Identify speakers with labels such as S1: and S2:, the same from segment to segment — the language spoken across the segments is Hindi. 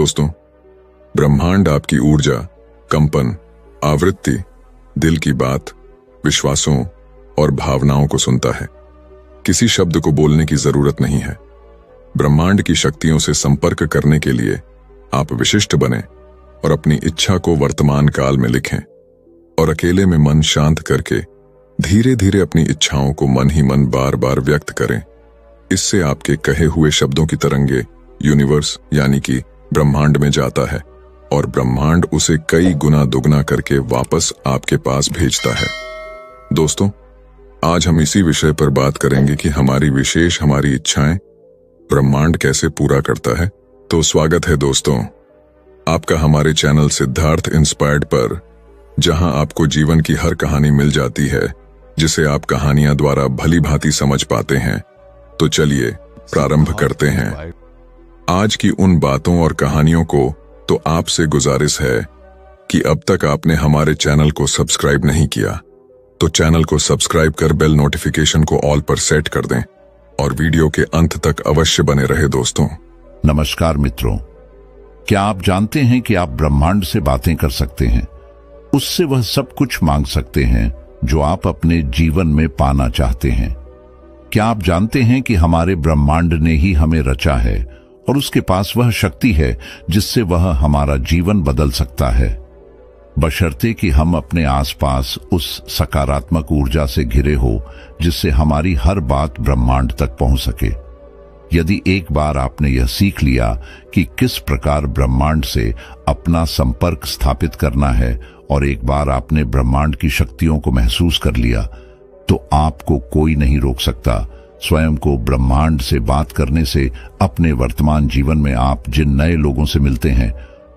S1: दोस्तों, ब्रह्मांड आपकी ऊर्जा, कंपन, आवृत्ति, दिल की बात, विश्वासों और भावनाओं को सुनता है। किसी शब्द को बोलने की जरूरत नहीं है। ब्रह्मांड की शक्तियों से संपर्क करने के लिए आप विशिष्ट बने और अपनी इच्छा को वर्तमान काल में लिखें और अकेले में मन शांत करके धीरे धीरे अपनी इच्छाओं को मन ही मन बार बार व्यक्त करें। इससे आपके कहे हुए शब्दों की तरंगे यूनिवर्स यानी कि ब्रह्मांड में जाता है और ब्रह्मांड उसे कई गुना दुगना करके वापस आपके पास भेजता है। दोस्तों, आज हम इसी विषय पर बात करेंगे कि हमारी इच्छाएं ब्रह्मांड कैसे पूरा करता है। तो स्वागत है दोस्तों आपका हमारे चैनल सिद्धार्थ इंस्पायर्ड पर, जहां आपको जीवन की हर कहानी मिल जाती है जिसे आप कहानियां द्वारा भली भांति समझ पाते हैं। तो चलिए प्रारंभ करते हैं आज की उन बातों और कहानियों को। तो आपसे गुजारिश है कि अब तक आपने हमारे चैनल को सब्सक्राइब नहीं किया तो चैनल को सब्सक्राइब कर बेल नोटिफिकेशन को ऑल पर सेट कर दें और वीडियो के अंत तक अवश्य बने रहे। दोस्तों
S2: नमस्कार मित्रों, क्या आप जानते हैं कि आप ब्रह्मांड से बातें कर सकते हैं? उससे वह सब कुछ मांग सकते हैं जो आप अपने जीवन में पाना चाहते हैं। क्या आप जानते हैं कि हमारे ब्रह्मांड ने ही हमें रचा है और उसके पास वह शक्ति है जिससे वह हमारा जीवन बदल सकता है, बशर्ते कि हम अपने आसपास उस सकारात्मक ऊर्जा से घिरे हो जिससे हमारी हर बात ब्रह्मांड तक पहुंच सके। यदि एक बार आपने यह सीख लिया कि किस प्रकार ब्रह्मांड से अपना संपर्क स्थापित करना है और एक बार आपने ब्रह्मांड की शक्तियों को महसूस कर लिया, तो आपको कोई नहीं रोक सकता। स्वयं को ब्रह्मांड से बात करने से अपने वर्तमान जीवन में आप जिन नए लोगों से मिलते हैं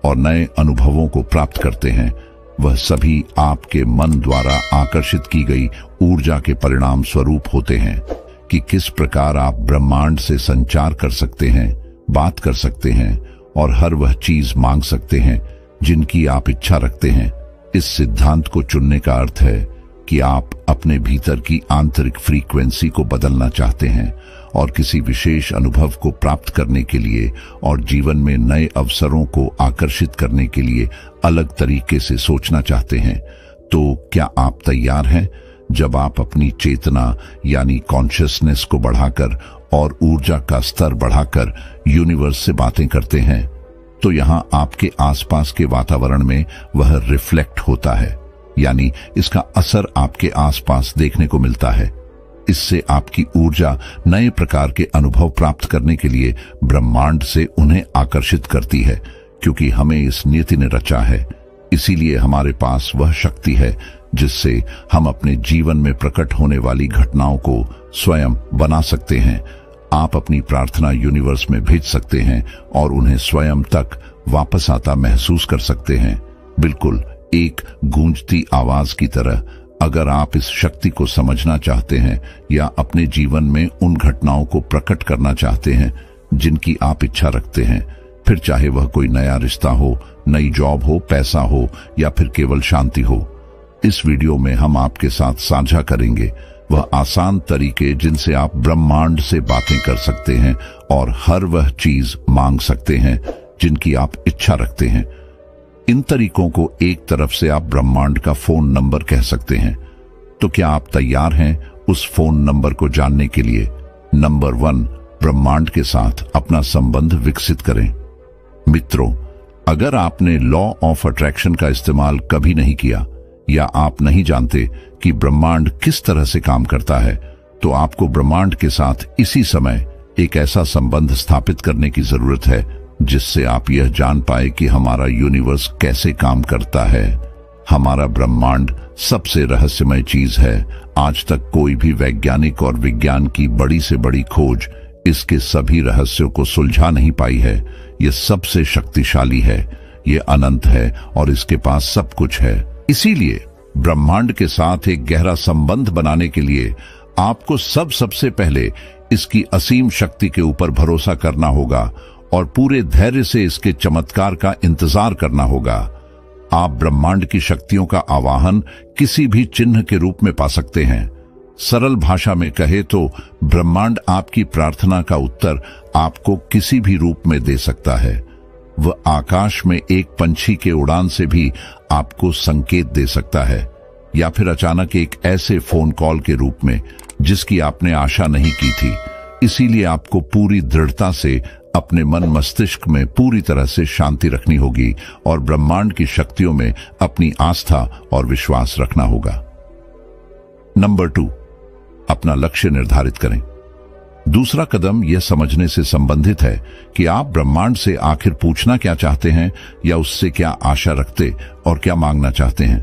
S2: और नए अनुभवों को प्राप्त करते हैं, वह सभी आपके मन द्वारा आकर्षित की गई ऊर्जा के परिणाम स्वरूप होते हैं। कि किस प्रकार आप ब्रह्मांड से संचार कर सकते हैं, बात कर सकते हैं और हर वह चीज मांग सकते हैं जिनकी आप इच्छा रखते हैं। इस सिद्धांत को चुनने का अर्थ है कि आप अपने भीतर की आंतरिक फ्रीक्वेंसी को बदलना चाहते हैं और किसी विशेष अनुभव को प्राप्त करने के लिए और जीवन में नए अवसरों को आकर्षित करने के लिए अलग तरीके से सोचना चाहते हैं। तो क्या आप तैयार हैं? जब आप अपनी चेतना यानी कॉन्शियसनेस को बढ़ाकर और ऊर्जा का स्तर बढ़ाकर यूनिवर्स से बातें करते हैं, तो यहां आपके आसपास के वातावरण में वह रिफ्लेक्ट होता है, यानी इसका असर आपके आसपास देखने को मिलता है। इससे आपकी ऊर्जा नए प्रकार के अनुभव प्राप्त करने के लिए ब्रह्मांड से उन्हें आकर्षित करती है, क्योंकि हमें इस नियति ने रचा है। इसीलिए हमारे पास वह शक्ति है जिससे हम अपने जीवन में प्रकट होने वाली घटनाओं को स्वयं बना सकते हैं। आप अपनी प्रार्थना यूनिवर्स में भेज सकते हैं और उन्हें स्वयं तक वापस आता महसूस कर सकते हैं, बिल्कुल एक गूंजती आवाज की तरह। अगर आप इस शक्ति को समझना चाहते हैं या अपने जीवन में उन घटनाओं को प्रकट करना चाहते हैं जिनकी आप इच्छा रखते हैं, फिर चाहे वह कोई नया रिश्ता हो, नई जॉब हो, पैसा हो या फिर केवल शांति हो, इस वीडियो में हम आपके साथ साझा करेंगे वह आसान तरीके जिनसे आप ब्रह्मांड से बातें कर सकते हैं और हर वह चीज मांग सकते हैं जिनकी आप इच्छा रखते हैं। इन तरीकों को एक तरफ से आप ब्रह्मांड का फोन नंबर कह सकते हैं। तो क्या आप तैयार हैं उस फोन नंबर को जानने के लिए? नंबर 1, ब्रह्मांड के साथ अपना संबंध विकसित करें। मित्रों, अगर आपने लॉ ऑफ अट्रैक्शन का इस्तेमाल कभी नहीं किया या आप नहीं जानते कि ब्रह्मांड किस तरह से काम करता है, तो आपको ब्रह्मांड के साथ इसी समय एक ऐसा संबंध स्थापित करने की जरूरत है जिससे आप यह जान पाए कि हमारा यूनिवर्स कैसे काम करता है। हमारा ब्रह्मांड सबसे रहस्यमय चीज है। आज तक कोई भी वैज्ञानिक और विज्ञान की बड़ी से बड़ी खोज इसके सभी रहस्यों को सुलझा नहीं पाई है। यह सबसे शक्तिशाली है, यह अनंत है और इसके पास सब कुछ है। इसीलिए ब्रह्मांड के साथ एक गहरा संबंध बनाने के लिए आपको सबसे पहले इसकी असीम शक्ति के ऊपर भरोसा करना होगा और पूरे धैर्य से इसके चमत्कार का इंतजार करना होगा। आप ब्रह्मांड की शक्तियों का आवाहन किसी भी चिन्ह के रूप में पा सकते हैं। सरल भाषा में कहे तो ब्रह्मांड आपकी प्रार्थना का उत्तर आपको किसी भी रूप में दे सकता है। वह आकाश में एक पंछी के उड़ान से भी आपको संकेत दे सकता है, या फिर अचानक एक ऐसे फोन कॉल के रूप में जिसकी आपने आशा नहीं की थी। इसीलिए आपको पूरी दृढ़ता से अपने मन मस्तिष्क में पूरी तरह से शांति रखनी होगी और ब्रह्मांड की शक्तियों में अपनी आस्था और विश्वास रखना होगा। नंबर 2, अपना लक्ष्य निर्धारित करें। दूसरा कदम यह समझने से संबंधित है कि आप ब्रह्मांड से आखिर पूछना क्या चाहते हैं, या उससे क्या आशा रखते और क्या मांगना चाहते हैं।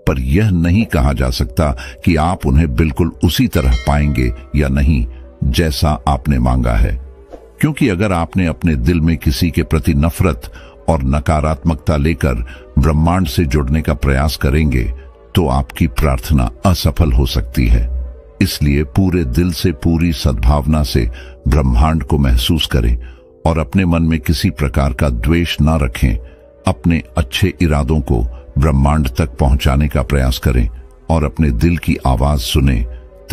S2: पर यह नहीं कहा जा सकता कि आप उन्हें बिल्कुल उसी तरह पाएंगे या नहीं जैसा आपने मांगा है, क्योंकि अगर आपने अपने दिल में किसी के प्रति नफरत और नकारात्मकता लेकर ब्रह्मांड से जुड़ने का प्रयास करेंगे तो आपकी प्रार्थना असफल हो सकती है। इसलिए पूरे दिल से, पूरी सद्भावना से ब्रह्मांड को महसूस करें और अपने मन में किसी प्रकार का द्वेष न रखें। अपने अच्छे इरादों को ब्रह्मांड तक पहुंचाने का प्रयास करें और अपने दिल की आवाज सुने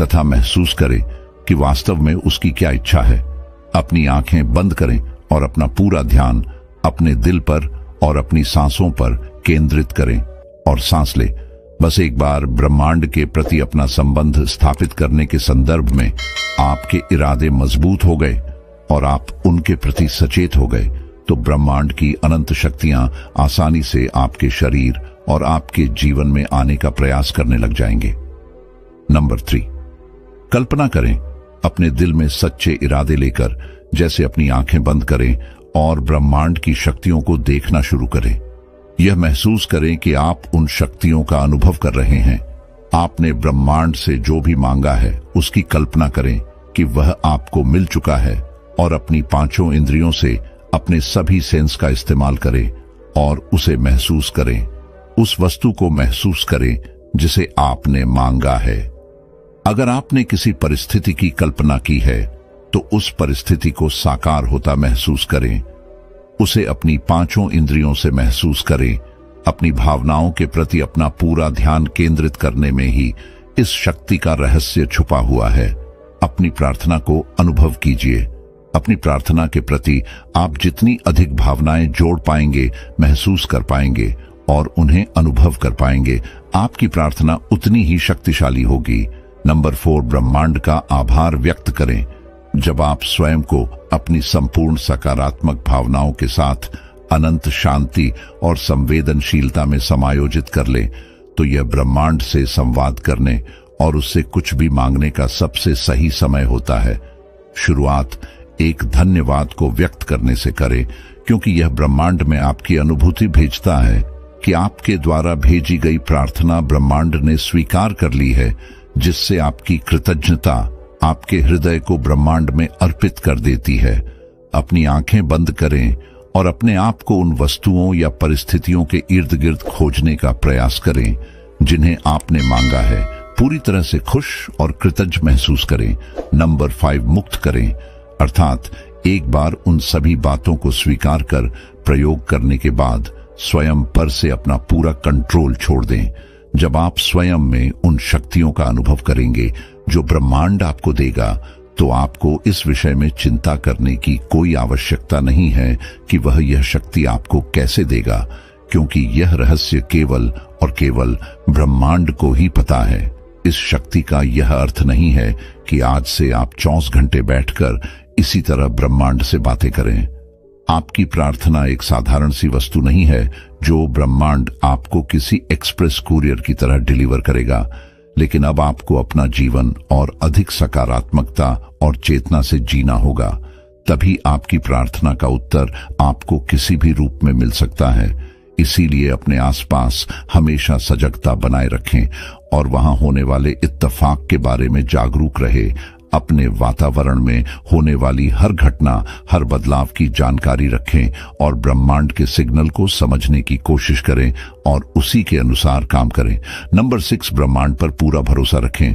S2: तथा महसूस करें कि वास्तव में उसकी क्या इच्छा है। अपनी आंखें बंद करें और अपना पूरा ध्यान अपने दिल पर और अपनी सांसों पर केंद्रित करें और सांस लें। बस एक बार ब्रह्मांड के प्रति अपना संबंध स्थापित करने के संदर्भ में आपके इरादे मजबूत हो गए और आप उनके प्रति सचेत हो गए, तो ब्रह्मांड की अनंत शक्तियां आसानी से आपके शरीर और आपके जीवन में आने का प्रयास करने लग जाएंगे। नंबर 3, कल्पना करें अपने दिल में सच्चे इरादे लेकर, जैसे अपनी आंखें बंद करें और ब्रह्मांड की शक्तियों को देखना शुरू करें। यह महसूस करें कि आप उन शक्तियों का अनुभव कर रहे हैं। आपने ब्रह्मांड से जो भी मांगा है उसकी कल्पना करें कि वह आपको मिल चुका है और अपनी 5 इंद्रियों से अपने सभी सेंस का इस्तेमाल करें और उसे महसूस करें। उस वस्तु को महसूस करें जिसे आपने मांगा है। अगर आपने किसी परिस्थिति की कल्पना की है तो उस परिस्थिति को साकार होता महसूस करें। उसे अपनी 5 इंद्रियों से महसूस करें। अपनी भावनाओं के प्रति अपना पूरा ध्यान केंद्रित करने में ही इस शक्ति का रहस्य छुपा हुआ है। अपनी प्रार्थना को अनुभव कीजिए। अपनी प्रार्थना के प्रति आप जितनी अधिक भावनाएं जोड़ पाएंगे, महसूस कर पाएंगे और उन्हें अनुभव कर पाएंगे, आपकी प्रार्थना उतनी ही शक्तिशाली होगी। नंबर 4, ब्रह्मांड का आभार व्यक्त करें। जब आप स्वयं को अपनी संपूर्ण सकारात्मक भावनाओं के साथ अनंत शांति और संवेदनशीलता में समायोजित कर लें, तो यह ब्रह्मांड से संवाद करने और उससे कुछ भी मांगने का सबसे सही समय होता है। शुरुआत एक धन्यवाद को व्यक्त करने से करें, क्योंकि यह ब्रह्मांड में आपकी अनुभूति भेजता है कि आपके द्वारा भेजी गई प्रार्थना ब्रह्मांड ने स्वीकार कर ली है, जिससे आपकी कृतज्ञता आपके हृदय को ब्रह्मांड में अर्पित कर देती है। अपनी आंखें बंद करें और अपने आप को उन वस्तुओं या परिस्थितियों के इर्द गिर्द खोजने का प्रयास करें जिन्हें आपने मांगा है। पूरी तरह से खुश और कृतज्ञ महसूस करें। नंबर 5, मुक्त करें, अर्थात एक बार उन सभी बातों को स्वीकार कर प्रयोग करने के बाद स्वयं पर से अपना पूरा कंट्रोल छोड़ दें। जब आप स्वयं में उन शक्तियों का अनुभव करेंगे जो ब्रह्मांड आपको देगा, तो आपको इस विषय में चिंता करने की कोई आवश्यकता नहीं है कि वह यह शक्ति आपको कैसे देगा, क्योंकि यह रहस्य केवल और केवल ब्रह्मांड को ही पता है। इस शक्ति का यह अर्थ नहीं है कि आज से आप 24 घंटे बैठकर इसी तरह ब्रह्मांड से बातें करें। आपकी प्रार्थना एक साधारण सी वस्तु नहीं है जो ब्रह्मांड आपको किसी एक्सप्रेस कुरियर की तरह डिलीवर करेगा, लेकिन अब आपको अपना जीवन और अधिक सकारात्मकता और चेतना से जीना होगा। तभी आपकी प्रार्थना का उत्तर आपको किसी भी रूप में मिल सकता है। इसीलिए अपने आसपास हमेशा सजगता बनाए रखें और वहां होने वाले इत्तेफाक के बारे में जागरूक रहे। अपने वातावरण में होने वाली हर घटना, हर बदलाव की जानकारी रखें और ब्रह्मांड के सिग्नल को समझने की कोशिश करें और उसी के अनुसार काम करें। नंबर 6, ब्रह्मांड पर पूरा भरोसा रखें।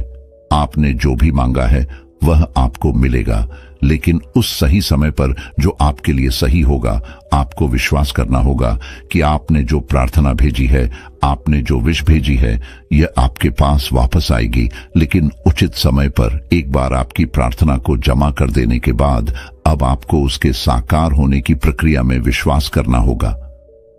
S2: आपने जो भी मांगा है वह आपको मिलेगा, लेकिन उस सही समय पर जो आपके लिए सही होगा, आपको विश्वास करना होगा कि आपने जो प्रार्थना भेजी है, आपने जो विश भेजी है, यह आपके पास वापस आएगी। लेकिन उचित समय पर एक बार आपकी प्रार्थना को जमा कर देने के बाद अब आपको उसके साकार होने की प्रक्रिया में विश्वास करना होगा।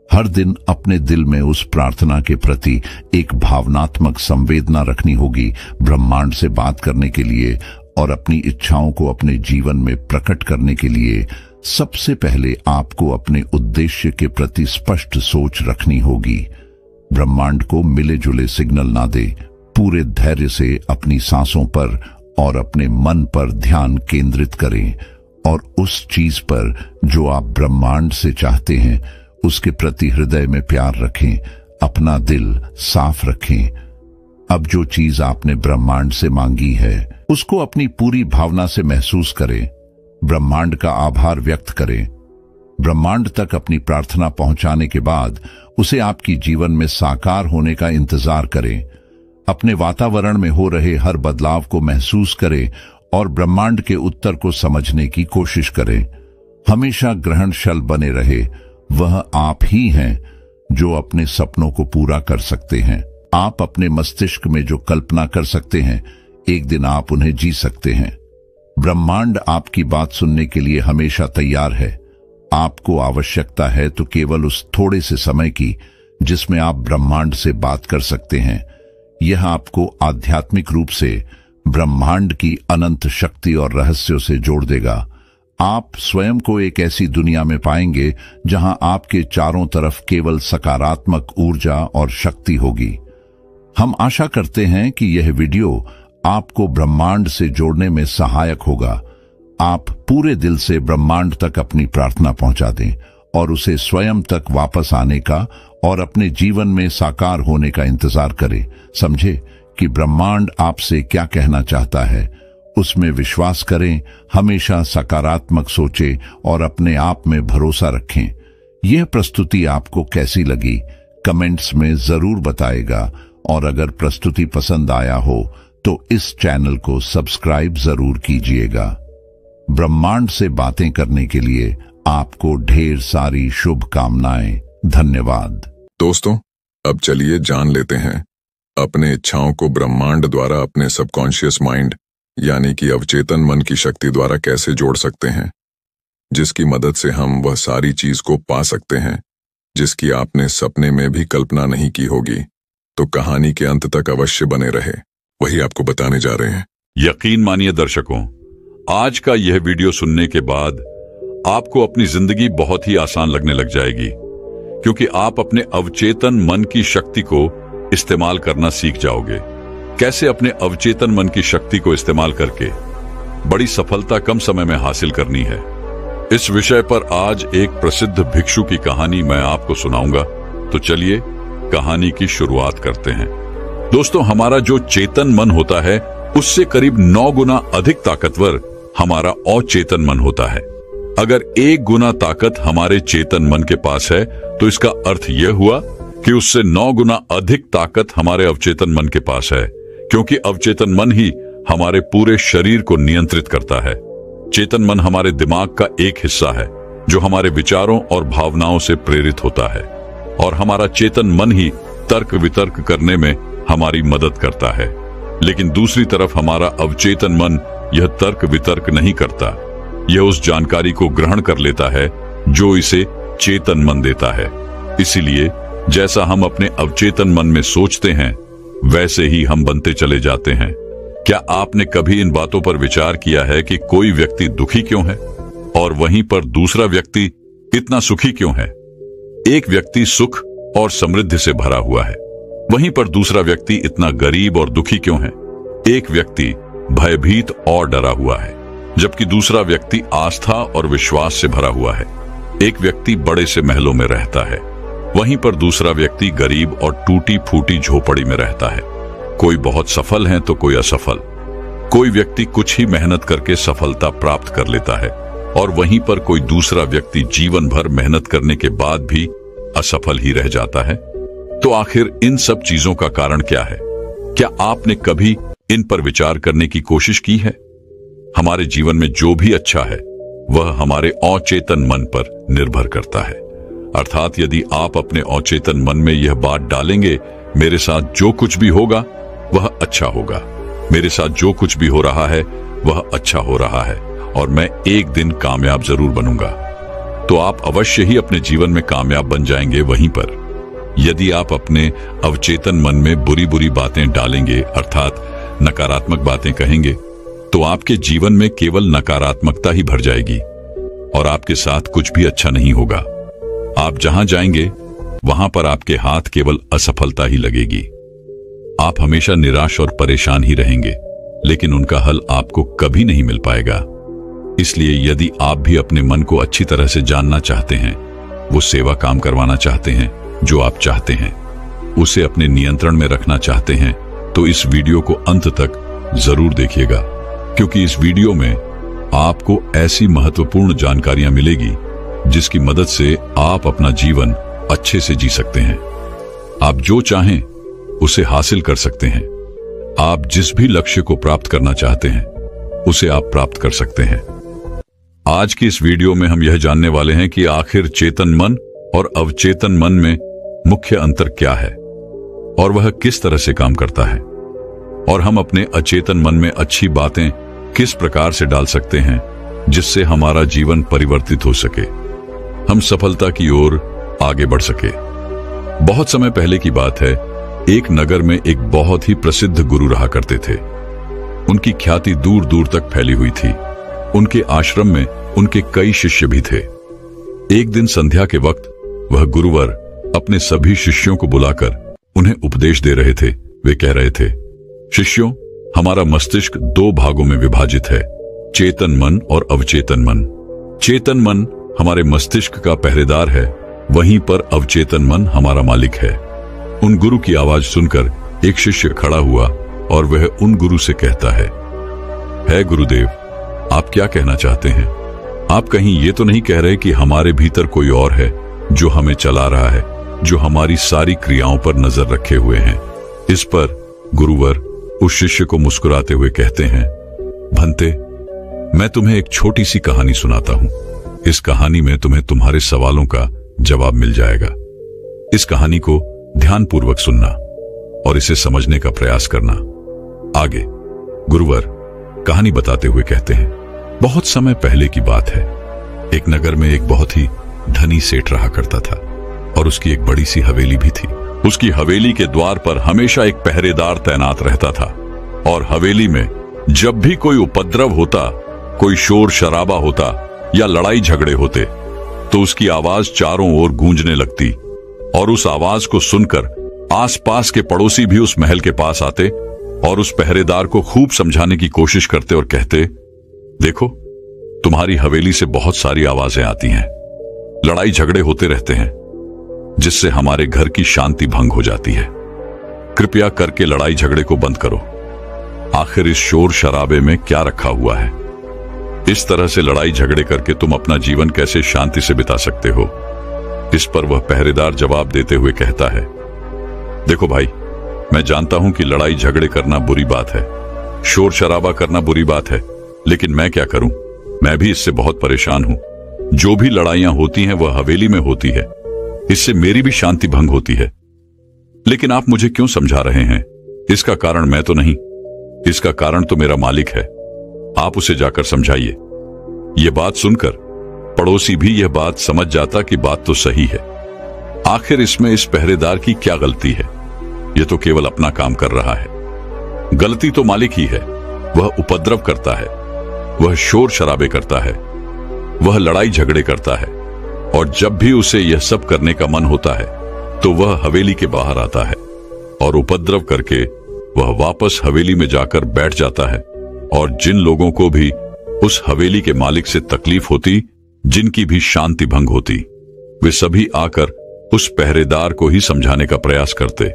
S2: हर दिन अपने दिल में उस प्रार्थना के प्रति एक भावनात्मक संवेदना रखनी होगी। ब्रह्मांड से बात करने के लिए और अपनी इच्छाओं को अपने जीवन में प्रकट करने के लिए सबसे पहले आपको अपने उद्देश्य के प्रति स्पष्ट सोच रखनी होगी। ब्रह्मांड को मिले जुले सिग्नल ना दे, पूरे धैर्य से अपनी सांसों पर और अपने मन पर ध्यान केंद्रित करें और उस चीज पर जो आप ब्रह्मांड से चाहते हैं उसके प्रति हृदय में प्यार रखें, अपना दिल साफ रखें। अब जो चीज आपने ब्रह्मांड से मांगी है उसको अपनी पूरी भावना से महसूस करें, ब्रह्मांड का आभार व्यक्त करें। ब्रह्मांड तक अपनी प्रार्थना पहुंचाने के बाद उसे आपकी जीवन में साकार होने का इंतजार करें। अपने वातावरण में हो रहे हर बदलाव को महसूस करें और ब्रह्मांड के उत्तर को समझने की कोशिश करें। हमेशा ग्रहणशील बने रहे, वह आप ही हैं जो अपने सपनों को पूरा कर सकते हैं। आप अपने मस्तिष्क में जो कल्पना कर सकते हैं, एक दिन आप उन्हें जी सकते हैं। ब्रह्मांड आपकी बात सुनने के लिए हमेशा तैयार है। आपको आवश्यकता है तो केवल उस थोड़े से समय की जिसमें आप ब्रह्मांड से बात कर सकते हैं। यह आपको आध्यात्मिक रूप से ब्रह्मांड की अनंत शक्ति और रहस्यों से जोड़ देगा। आप स्वयं को एक ऐसी दुनिया में पाएंगे जहां आपके चारों तरफ केवल सकारात्मक ऊर्जा और शक्ति होगी। हम आशा करते हैं कि यह वीडियो आपको ब्रह्मांड से जोड़ने में सहायक होगा। आप पूरे दिल से ब्रह्मांड तक अपनी प्रार्थना पहुंचा दें और उसे स्वयं तक वापस आने का और अपने जीवन में साकार होने का इंतजार करें। समझे कि ब्रह्मांड आपसे क्या कहना चाहता है, उसमें विश्वास करें, हमेशा सकारात्मक सोचें और अपने आप में भरोसा रखें। यह प्रस्तुति आपको कैसी लगी कमेंट्स में जरूर बताएगा और अगर प्रस्तुति पसंद आया हो तो इस चैनल को सब्सक्राइब जरूर कीजिएगा। ब्रह्मांड से बातें करने के लिए आपको ढेर सारी शुभकामनाएं। धन्यवाद।
S1: दोस्तों, अब चलिए जान लेते हैं अपने इच्छाओं को ब्रह्मांड द्वारा अपने सबकॉन्शियस माइंड यानी कि अवचेतन मन की शक्ति द्वारा कैसे जोड़ सकते हैं, जिसकी मदद से हम वह सारी चीज को पा सकते हैं जिसकी आपने सपने में भी कल्पना नहीं की होगी। तो कहानी के अंत तक अवश्य बने रहे, वही आपको बताने जा रहे हैं।
S3: यकीन मानिए दर्शकों, आज का यह वीडियो सुनने के बाद आपको अपनी जिंदगी बहुत ही आसान लगने लग जाएगी, क्योंकि आप अपने अवचेतन मन की शक्ति को इस्तेमाल करना सीख जाओगे। कैसे अपने अवचेतन मन की शक्ति को इस्तेमाल करके बड़ी सफलता कम समय में हासिल करनी है, इस विषय पर आज एक प्रसिद्ध भिक्षु की कहानी मैं आपको सुनाऊंगा। तो चलिए कहानी की शुरुआत करते हैं। दोस्तों, हमारा जो चेतन मन होता है उससे करीब 9 गुना अधिक ताकतवर हमारा अचेतन मन होता है। अगर 1 गुना ताकत हमारे चेतन मन के पास है तो इसका अर्थ यह हुआ कि उससे 9 गुना अधिक ताकत हमारे अवचेतन मन के पास है, क्योंकि अवचेतन मन ही हमारे पूरे शरीर को नियंत्रित करता है। चेतन मन हमारे दिमाग का एक हिस्सा है जो हमारे विचारों और भावनाओं से प्रेरित होता है, और हमारा चेतन मन ही तर्क वितर्क करने में हमारी मदद करता है। लेकिन दूसरी तरफ हमारा अवचेतन मन यह तर्क वितर्क नहीं करता, यह उस जानकारी को ग्रहण कर लेता है जो इसे चेतन मन देता है। इसीलिए जैसा हम अपने अवचेतन मन में सोचते हैं वैसे ही हम बनते चले जाते हैं। क्या आपने कभी इन बातों पर विचार किया है कि कोई व्यक्ति दुखी क्यों है और वहीं पर दूसरा व्यक्ति इतना सुखी क्यों है? एक व्यक्ति सुख और समृद्धि से भरा हुआ है, वहीं पर दूसरा व्यक्ति इतना गरीब और दुखी क्यों है? एक व्यक्ति भयभीत और डरा हुआ है, जबकि दूसरा व्यक्ति आस्था और विश्वास से भरा हुआ है। एक व्यक्ति बड़े से महलों में रहता है, वहीं पर दूसरा व्यक्ति गरीब और टूटी फूटी झोपड़ी में रहता है। कोई बहुत सफल है तो कोई असफल। कोई व्यक्ति कुछ ही मेहनत करके सफलता प्राप्त कर लेता है और वहीं पर कोई दूसरा व्यक्ति जीवन भर मेहनत करने के बाद भी असफल ही रह जाता है। तो आखिर इन सब चीजों का कारण क्या है? क्या आपने कभी इन पर विचार करने की कोशिश की है? हमारे जीवन में जो भी अच्छा है वह हमारे अचेतन मन पर निर्भर करता है। अर्थात यदि आप अपने अचेतन मन में यह बात डालेंगे, मेरे साथ जो कुछ भी होगा वह अच्छा होगा, मेरे साथ जो कुछ भी हो रहा है वह अच्छा हो रहा है और मैं एक दिन कामयाब जरूर बनूंगा, तो आप अवश्य ही अपने जीवन में कामयाब बन जाएंगे। वहीं पर यदि आप अपने अवचेतन मन में बुरी बुरी बातें डालेंगे, अर्थात नकारात्मक बातें कहेंगे, तो आपके जीवन में केवल नकारात्मकता ही भर जाएगी और आपके साथ कुछ भी अच्छा नहीं होगा। आप जहां जाएंगे वहां पर आपके हाथ केवल असफलता ही लगेगी। आप हमेशा निराश और परेशान ही रहेंगे, लेकिन उनका हल आपको कभी नहीं मिल पाएगा। इसलिए यदि आप भी अपने मन को अच्छी तरह से जानना चाहते हैं, वो सेवा काम करवाना चाहते हैं जो आप चाहते हैं, उसे अपने नियंत्रण में रखना चाहते हैं, तो इस वीडियो को अंत तक जरूर देखिएगा, क्योंकि इस वीडियो में आपको ऐसी महत्वपूर्ण जानकारियां मिलेगी जिसकी मदद से आप अपना जीवन अच्छे से जी सकते हैं। आप जो चाहें उसे हासिल कर सकते हैं। आप जिस भी लक्ष्य को प्राप्त करना चाहते हैं उसे आप प्राप्त कर सकते हैं। आज की इस वीडियो में हम यह जानने वाले हैं कि आखिर चेतन मन और अवचेतन मन में मुख्य अंतर क्या है और वह किस तरह से काम करता है, और हम अपने अचेतन मन में अच्छी बातें किस प्रकार से डाल सकते हैं जिससे हमारा जीवन परिवर्तित हो सके, हम सफलता की ओर आगे बढ़ सके। बहुत समय पहले की बात है, एक नगर में एक बहुत ही प्रसिद्ध गुरु रहा करते थे। उनकी ख्याति दूर दूर तक फैली हुई थी। उनके आश्रम में उनके कई शिष्य भी थे। एक दिन संध्या के वक्त वह गुरुवर अपने सभी शिष्यों को बुलाकर उन्हें उपदेश दे रहे थे। वे कह रहे थे, शिष्यों, हमारा मस्तिष्क दो भागों में विभाजित है, चेतन मन और अवचेतन मन। चेतन मन हमारे मस्तिष्क का पहरेदार है, वहीं पर अवचेतन मन हमारा मालिक है। उन गुरु की आवाज सुनकर एक शिष्य खड़ा हुआ और वह उन गुरु से कहता है गुरुदेव, आप क्या कहना चाहते हैं? आप कहीं ये तो नहीं कह रहे कि हमारे भीतर कोई और है जो हमें चला रहा है, जो हमारी सारी क्रियाओं पर नजर रखे हुए हैं? इस पर गुरुवर उस शिष्य को मुस्कुराते हुए कहते हैं, भंते, मैं तुम्हें एक छोटी सी कहानी सुनाता हूं। इस कहानी में तुम्हें तुम्हारे सवालों का जवाब मिल जाएगा। इस कहानी को ध्यानपूर्वक सुनना और इसे समझने का प्रयास करना। आगे गुरुवर कहानी बताते हुए कहते हैं, बहुत समय पहले की बात है। एक नगर में एक बहुत ही धनी सेठ रहा करता था और उसकी एक बड़ी सी हवेली भी थी। उसकी हवेली के द्वार पर हमेशा एक पहरेदार तैनात रहता था और हवेली में जब भी कोई उपद्रव होता, कोई शोर शराबा होता या लड़ाई झगड़े होते, तो उसकी आवाज चारों ओर गूंजने लगती और उस आवाज को सुनकर आसपास के पड़ोसी भी उस महल के पास आते और उस पहरेदार को खूब समझाने की कोशिश करते और कहते, देखो, तुम्हारी हवेली से बहुत सारी आवाजें आती हैं, लड़ाई झगड़े होते रहते हैं, जिससे हमारे घर की शांति भंग हो जाती है। कृपया करके लड़ाई झगड़े को बंद करो। आखिर इस शोर शराबे में क्या रखा हुआ है? इस तरह से लड़ाई झगड़े करके तुम अपना जीवन कैसे शांति से बिता सकते हो? इस पर वह पहरेदार जवाब देते हुए कहता है, देखो भाई, मैं जानता हूं कि लड़ाई झगड़े करना बुरी बात है, शोर शराबा करना बुरी बात है, लेकिन मैं क्या करूं? मैं भी इससे बहुत परेशान हूं। जो भी लड़ाइयां होती हैं वह हवेली में होती है, इससे मेरी भी शांति भंग होती है। लेकिन आप मुझे क्यों समझा रहे हैं? इसका कारण मैं तो नहीं, इसका कारण तो मेरा मालिक है। आप उसे जाकर समझाइए। यह बात सुनकर पड़ोसी भी यह बात समझ जाता कि बात तो सही है। आखिर इसमें इस पहरेदार की क्या गलती है? यह तो केवल अपना काम कर रहा है। गलती तो मालिक ही है। वह उपद्रव करता है, वह शोर शराबे करता है, वह लड़ाई झगड़े करता है, और जब भी उसे यह सब करने का मन होता है तो वह हवेली के बाहर आता है और उपद्रव करके वह वापस हवेली में जाकर बैठ जाता है। और जिन लोगों को भी उस हवेली के मालिक से तकलीफ होती, जिनकी भी शांति भंग होती, वे सभी आकर उस पहरेदार को ही समझाने का प्रयास करते।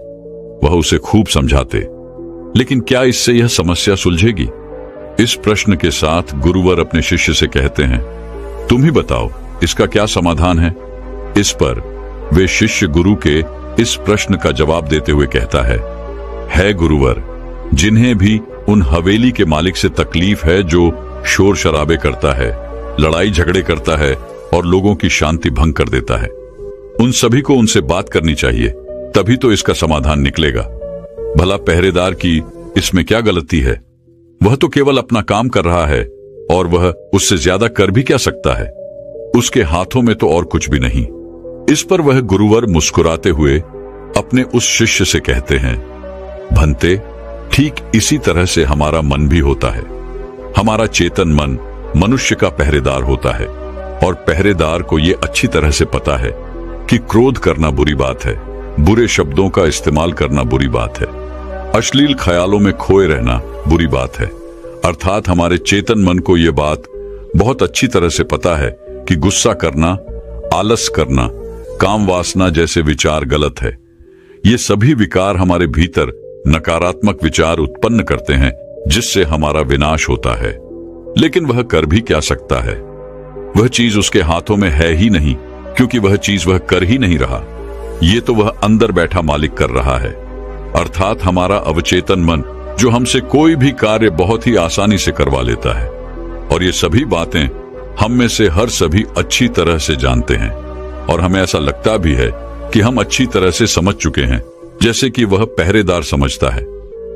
S3: वह उसे खूब समझाते, लेकिन क्या इससे यह समस्या सुलझेगी? इस प्रश्न के साथ गुरुवर अपने शिष्य से कहते हैं, तुम ही बताओ इसका क्या समाधान है? इस पर वे शिष्य गुरु के इस प्रश्न का जवाब देते हुए कहता है गुरुवर, जिन्हें भी उन हवेली के मालिक से तकलीफ है जो शोर शराबे करता है, लड़ाई झगड़े करता है और लोगों की शांति भंग कर देता है। उन सभी को उनसे बात करनी चाहिए, तभी तो इसका समाधान निकलेगा। भला पहरेदार की इसमें क्या गलती है? वह तो केवल अपना काम कर रहा है और वह उससे ज्यादा कर भी क्या सकता है? उसके हाथों में तो और कुछ भी नहीं। इस पर वह गुरुवर मुस्कुराते हुए अपने उस शिष्य से कहते हैं, भंते, ठीक इसी तरह से हमारा मन भी होता है। हमारा चेतन मन मनुष्य का पहरेदार होता है और पहरेदार को यह अच्छी तरह से पता है कि क्रोध करना बुरी बात है, बुरे शब्दों का इस्तेमाल करना बुरी बात है, अश्लील ख्यालों में खोए रहना बुरी बात है। अर्थात हमारे चेतन मन को यह बात बहुत अच्छी तरह से पता है कि गुस्सा करना, आलस करना, काम वासना जैसे विचार गलत है। ये सभी विकार हमारे भीतर नकारात्मक विचार उत्पन्न करते हैं, जिससे हमारा विनाश होता है। लेकिन वह कर भी क्या सकता है? वह चीज उसके हाथों में है ही नहीं, क्योंकि वह चीज वह कर ही नहीं रहा। ये तो वह अंदर बैठा मालिक कर रहा है, अर्थात हमारा अवचेतन मन, जो हमसे कोई भी कार्य बहुत ही आसानी से करवा लेता है। और ये सभी बातें हम में से हर सभी अच्छी तरह से जानते हैं और हमें ऐसा लगता भी है कि हम अच्छी तरह से समझ चुके हैं, जैसे कि वह पहरेदार समझता है।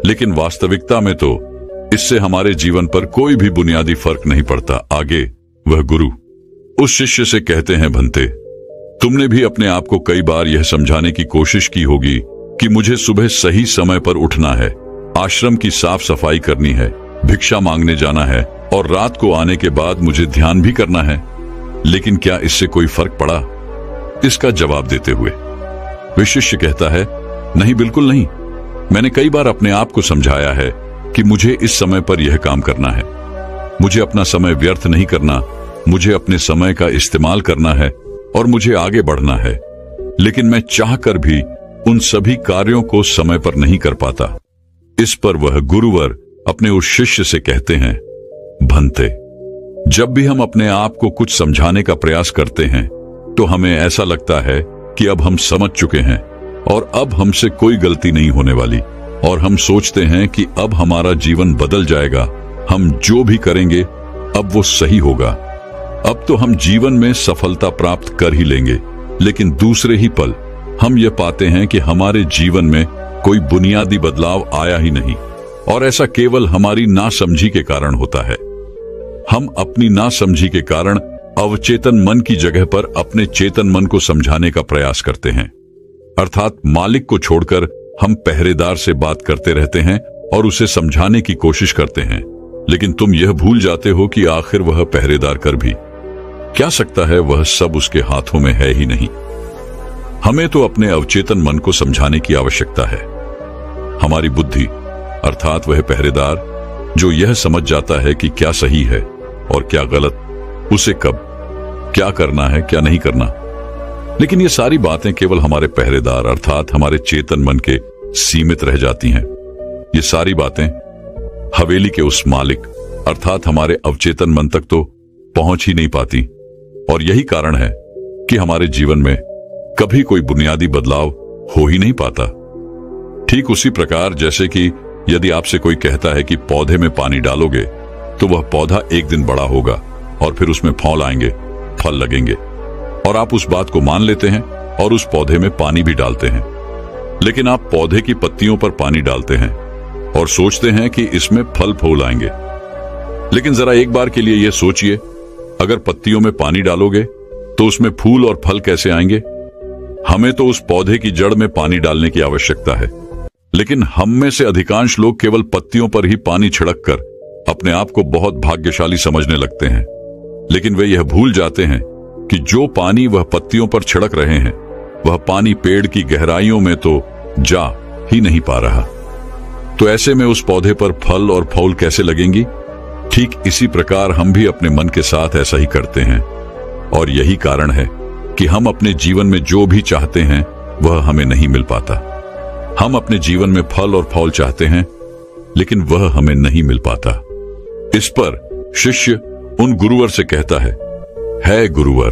S3: लेकिन वास्तविकता में तो इससे हमारे जीवन पर कोई भी बुनियादी फर्क नहीं पड़ता। आगे वह गुरु उस शिष्य से कहते हैं, भंते, तुमने भी अपने आप को कई बार यह समझाने की कोशिश की होगी कि मुझे सुबह सही समय पर उठना है, आश्रम की साफ सफाई करनी है, भिक्षा मांगने जाना है और रात को आने के बाद मुझे ध्यान भी करना है। लेकिन क्या इससे कोई फर्क पड़ा? इसका जवाब देते हुए वह शिष्य कहता है, नहीं, बिल्कुल नहीं। मैंने कई बार अपने आप को समझाया है कि मुझे इस समय पर यह काम करना है, मुझे अपना समय व्यर्थ नहीं करना, मुझे अपने समय का इस्तेमाल करना है और मुझे आगे बढ़ना है। लेकिन मैं चाहकर भी उन सभी कार्यों को समय पर नहीं कर पाता। इस पर वह गुरुवर अपने उस शिष्य से कहते हैं, भंते, जब भी हम अपने आप को कुछ समझाने का प्रयास करते हैं तो हमें ऐसा लगता है कि अब हम समझ चुके हैं और अब हमसे कोई गलती नहीं होने वाली, और हम सोचते हैं कि अब हमारा जीवन बदल जाएगा, हम जो भी करेंगे अब वो सही होगा, अब तो हम जीवन में सफलता प्राप्त कर ही लेंगे। लेकिन दूसरे ही पल हम ये पाते हैं कि हमारे जीवन में कोई बुनियादी बदलाव आया ही नहीं, और ऐसा केवल हमारी नासमझी के कारण होता है। हम अपनी नासमझी के कारण अवचेतन मन की जगह पर अपने चेतन मन को समझाने का प्रयास करते हैं, अर्थात मालिक को छोड़कर हम पहरेदार से बात करते रहते हैं और उसे समझाने की कोशिश करते हैं। लेकिन तुम यह भूल जाते हो कि आखिर वह पहरेदार कर भी क्या सकता है? वह सब उसके हाथों में है ही नहीं। हमें तो अपने अवचेतन मन को समझाने की आवश्यकता है। हमारी बुद्धि, अर्थात वह पहरेदार जो यह समझ जाता है कि क्या सही है और क्या गलत, उसे कब क्या करना है, क्या नहीं करना। लेकिन ये सारी बातें केवल हमारे पहरेदार, अर्थात हमारे चेतन मन के सीमित रह जाती हैं। ये सारी बातें हवेली के उस मालिक, अर्थात हमारे अवचेतन मन तक तो पहुंच ही नहीं पाती, और यही कारण है कि हमारे जीवन में कभी कोई बुनियादी बदलाव हो ही नहीं पाता। ठीक उसी प्रकार जैसे कि यदि आपसे कोई कहता है कि पौधे में पानी डालोगे तो वह पौधा एक दिन बड़ा होगा और फिर उसमें फूल आएंगे, फल लगेंगे, और आप उस बात को मान लेते हैं और उस पौधे में पानी भी डालते हैं। लेकिन आप पौधे की पत्तियों पर पानी डालते हैं और सोचते हैं कि इसमें फल फूल आएंगे। लेकिन जरा एक बार के लिए यह सोचिए, अगर पत्तियों में पानी डालोगे तो उसमें फूल और फल कैसे आएंगे? हमें तो उस पौधे की जड़ में पानी डालने की आवश्यकता है। लेकिन हम में से अधिकांश लोग केवल पत्तियों पर ही पानी छिड़क कर अपने आप को बहुत भाग्यशाली समझने लगते हैं। लेकिन वे यह भूल जाते हैं कि जो पानी वह पत्तियों पर छिड़क रहे हैं, वह पानी पेड़ की गहराइयों में तो जा ही नहीं पा रहा। तो ऐसे में उस पौधे पर फल और फूल कैसे लगेंगी? ठीक इसी प्रकार हम भी अपने मन के साथ ऐसा ही करते हैं, और यही कारण है कि हम अपने जीवन में जो भी चाहते हैं वह हमें नहीं मिल पाता। हम अपने जीवन में फल और फूल चाहते हैं, लेकिन वह हमें नहीं मिल पाता। इस पर शिष्य उन गुरुवर से कहता है गुरुवर,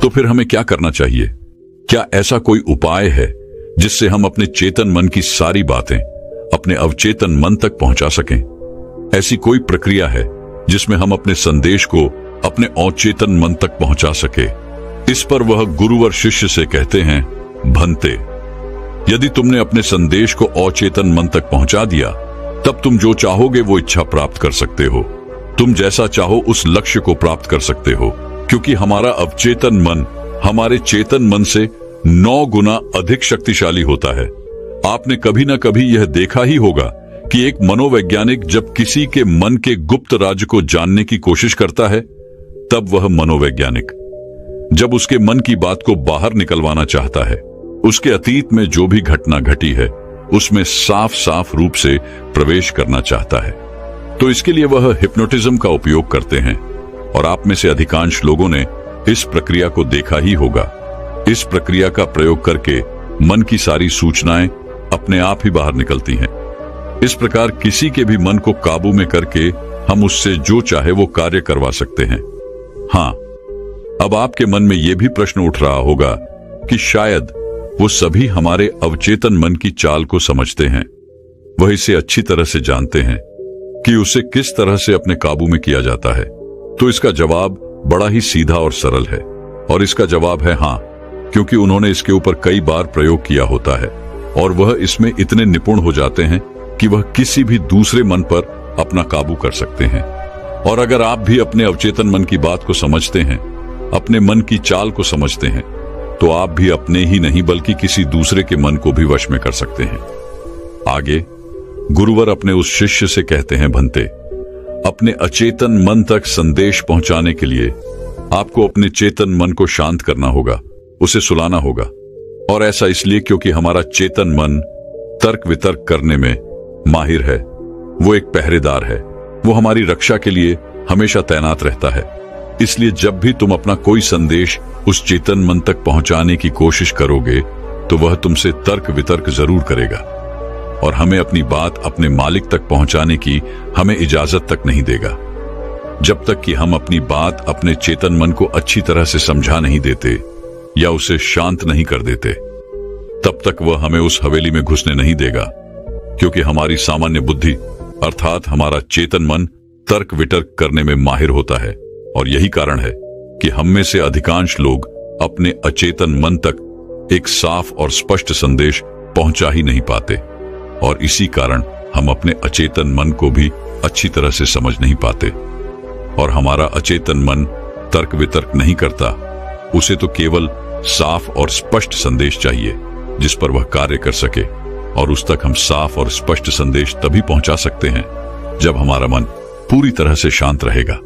S3: तो फिर हमें क्या करना चाहिए? क्या ऐसा कोई उपाय है जिससे हम अपने चेतन मन की सारी बातें अपने अवचेतन मन तक पहुंचा सकें? ऐसी कोई प्रक्रिया है जिसमें हम अपने संदेश को अपने अवचेतन मन तक पहुंचा सके। इस पर वह गुरुवर शिष्य से कहते हैं, भंते, यदि तुमने अपने संदेश को अवचेतन मन तक पहुंचा दिया, तब तुम जो चाहोगे वो इच्छा प्राप्त कर सकते हो। तुम जैसा चाहो उस लक्ष्य को प्राप्त कर सकते हो, क्योंकि हमारा अवचेतन मन हमारे चेतन मन से 9 गुना अधिक शक्तिशाली होता है। आपने कभी ना कभी यह देखा ही होगा कि एक मनोवैज्ञानिक जब किसी के मन के गुप्त राज को जानने की कोशिश करता है, तब वह मनोवैज्ञानिक जब उसके मन की बात को बाहर निकलवाना चाहता है, उसके अतीत में जो भी घटना घटी है उसमें साफ साफ रूप से प्रवेश करना चाहता है, तो इसके लिए वह हिप्नोटिज्म का उपयोग करते हैं। और आप में से अधिकांश लोगों ने इस प्रक्रिया को देखा ही होगा। इस प्रक्रिया का प्रयोग करके मन की सारी सूचनाएं अपने आप ही बाहर निकलती हैं। इस प्रकार किसी के भी मन को काबू में करके हम उससे जो चाहे वो कार्य करवा सकते हैं। हाँ, अब आपके मन में यह भी प्रश्न उठ रहा होगा कि शायद वो सभी हमारे अवचेतन मन की चाल को समझते हैं, वह इसे अच्छी तरह से जानते हैं कि उसे किस तरह से अपने काबू में किया जाता है। तो इसका जवाब बड़ा ही सीधा और सरल है, और इसका जवाब है हाँ, क्योंकि उन्होंने इसके ऊपर कई बार प्रयोग किया होता है और वह इसमें इतने निपुण हो जाते हैं कि वह किसी भी दूसरे मन पर अपना काबू कर सकते हैं। और अगर आप भी अपने अवचेतन मन की बात को समझते हैं, अपने मन की चाल को समझते हैं, तो आप भी अपने ही नहीं बल्कि किसी दूसरे के मन को भी वश में कर सकते हैं। आगे गुरुवर अपने उस शिष्य से कहते हैं, भंते, अपने अचेतन मन तक संदेश पहुंचाने के लिए आपको अपने चेतन मन को शांत करना होगा, उसे सुलाना होगा। और ऐसा इसलिए क्योंकि हमारा चेतन मन तर्क वितर्क करने में माहिर है। वो एक पहरेदार है, वो हमारी रक्षा के लिए हमेशा तैनात रहता है। इसलिए जब भी तुम अपना कोई संदेश उस चेतन मन तक पहुंचाने की कोशिश करोगे, तो वह तुमसे तर्क वितर्क जरूर करेगा और हमें अपनी बात अपने मालिक तक पहुंचाने की हमें इजाजत तक नहीं देगा। जब तक कि हम अपनी बात अपने चेतन मन को अच्छी तरह से समझा नहीं देते या उसे शांत नहीं कर देते, तब तक वह हमें उस हवेली में घुसने नहीं देगा, क्योंकि हमारी सामान्य बुद्धि अर्थात हमारा चेतन मन तर्क वितर्क करने में माहिर होता है। और यही कारण है कि हम में से अधिकांश लोग अपने अचेतन मन तक एक साफ और स्पष्ट संदेश पहुंचा ही नहीं पाते, और इसी कारण हम अपने अचेतन मन को भी अच्छी तरह से समझ नहीं पाते। और हमारा अचेतन मन तर्क वितर्क नहीं करता, उसे तो केवल साफ और स्पष्ट संदेश चाहिए जिस पर वह कार्य कर सके। और उस तक हम साफ और स्पष्ट संदेश तभी पहुंचा सकते हैं जब हमारा मन पूरी तरह से शांत रहेगा,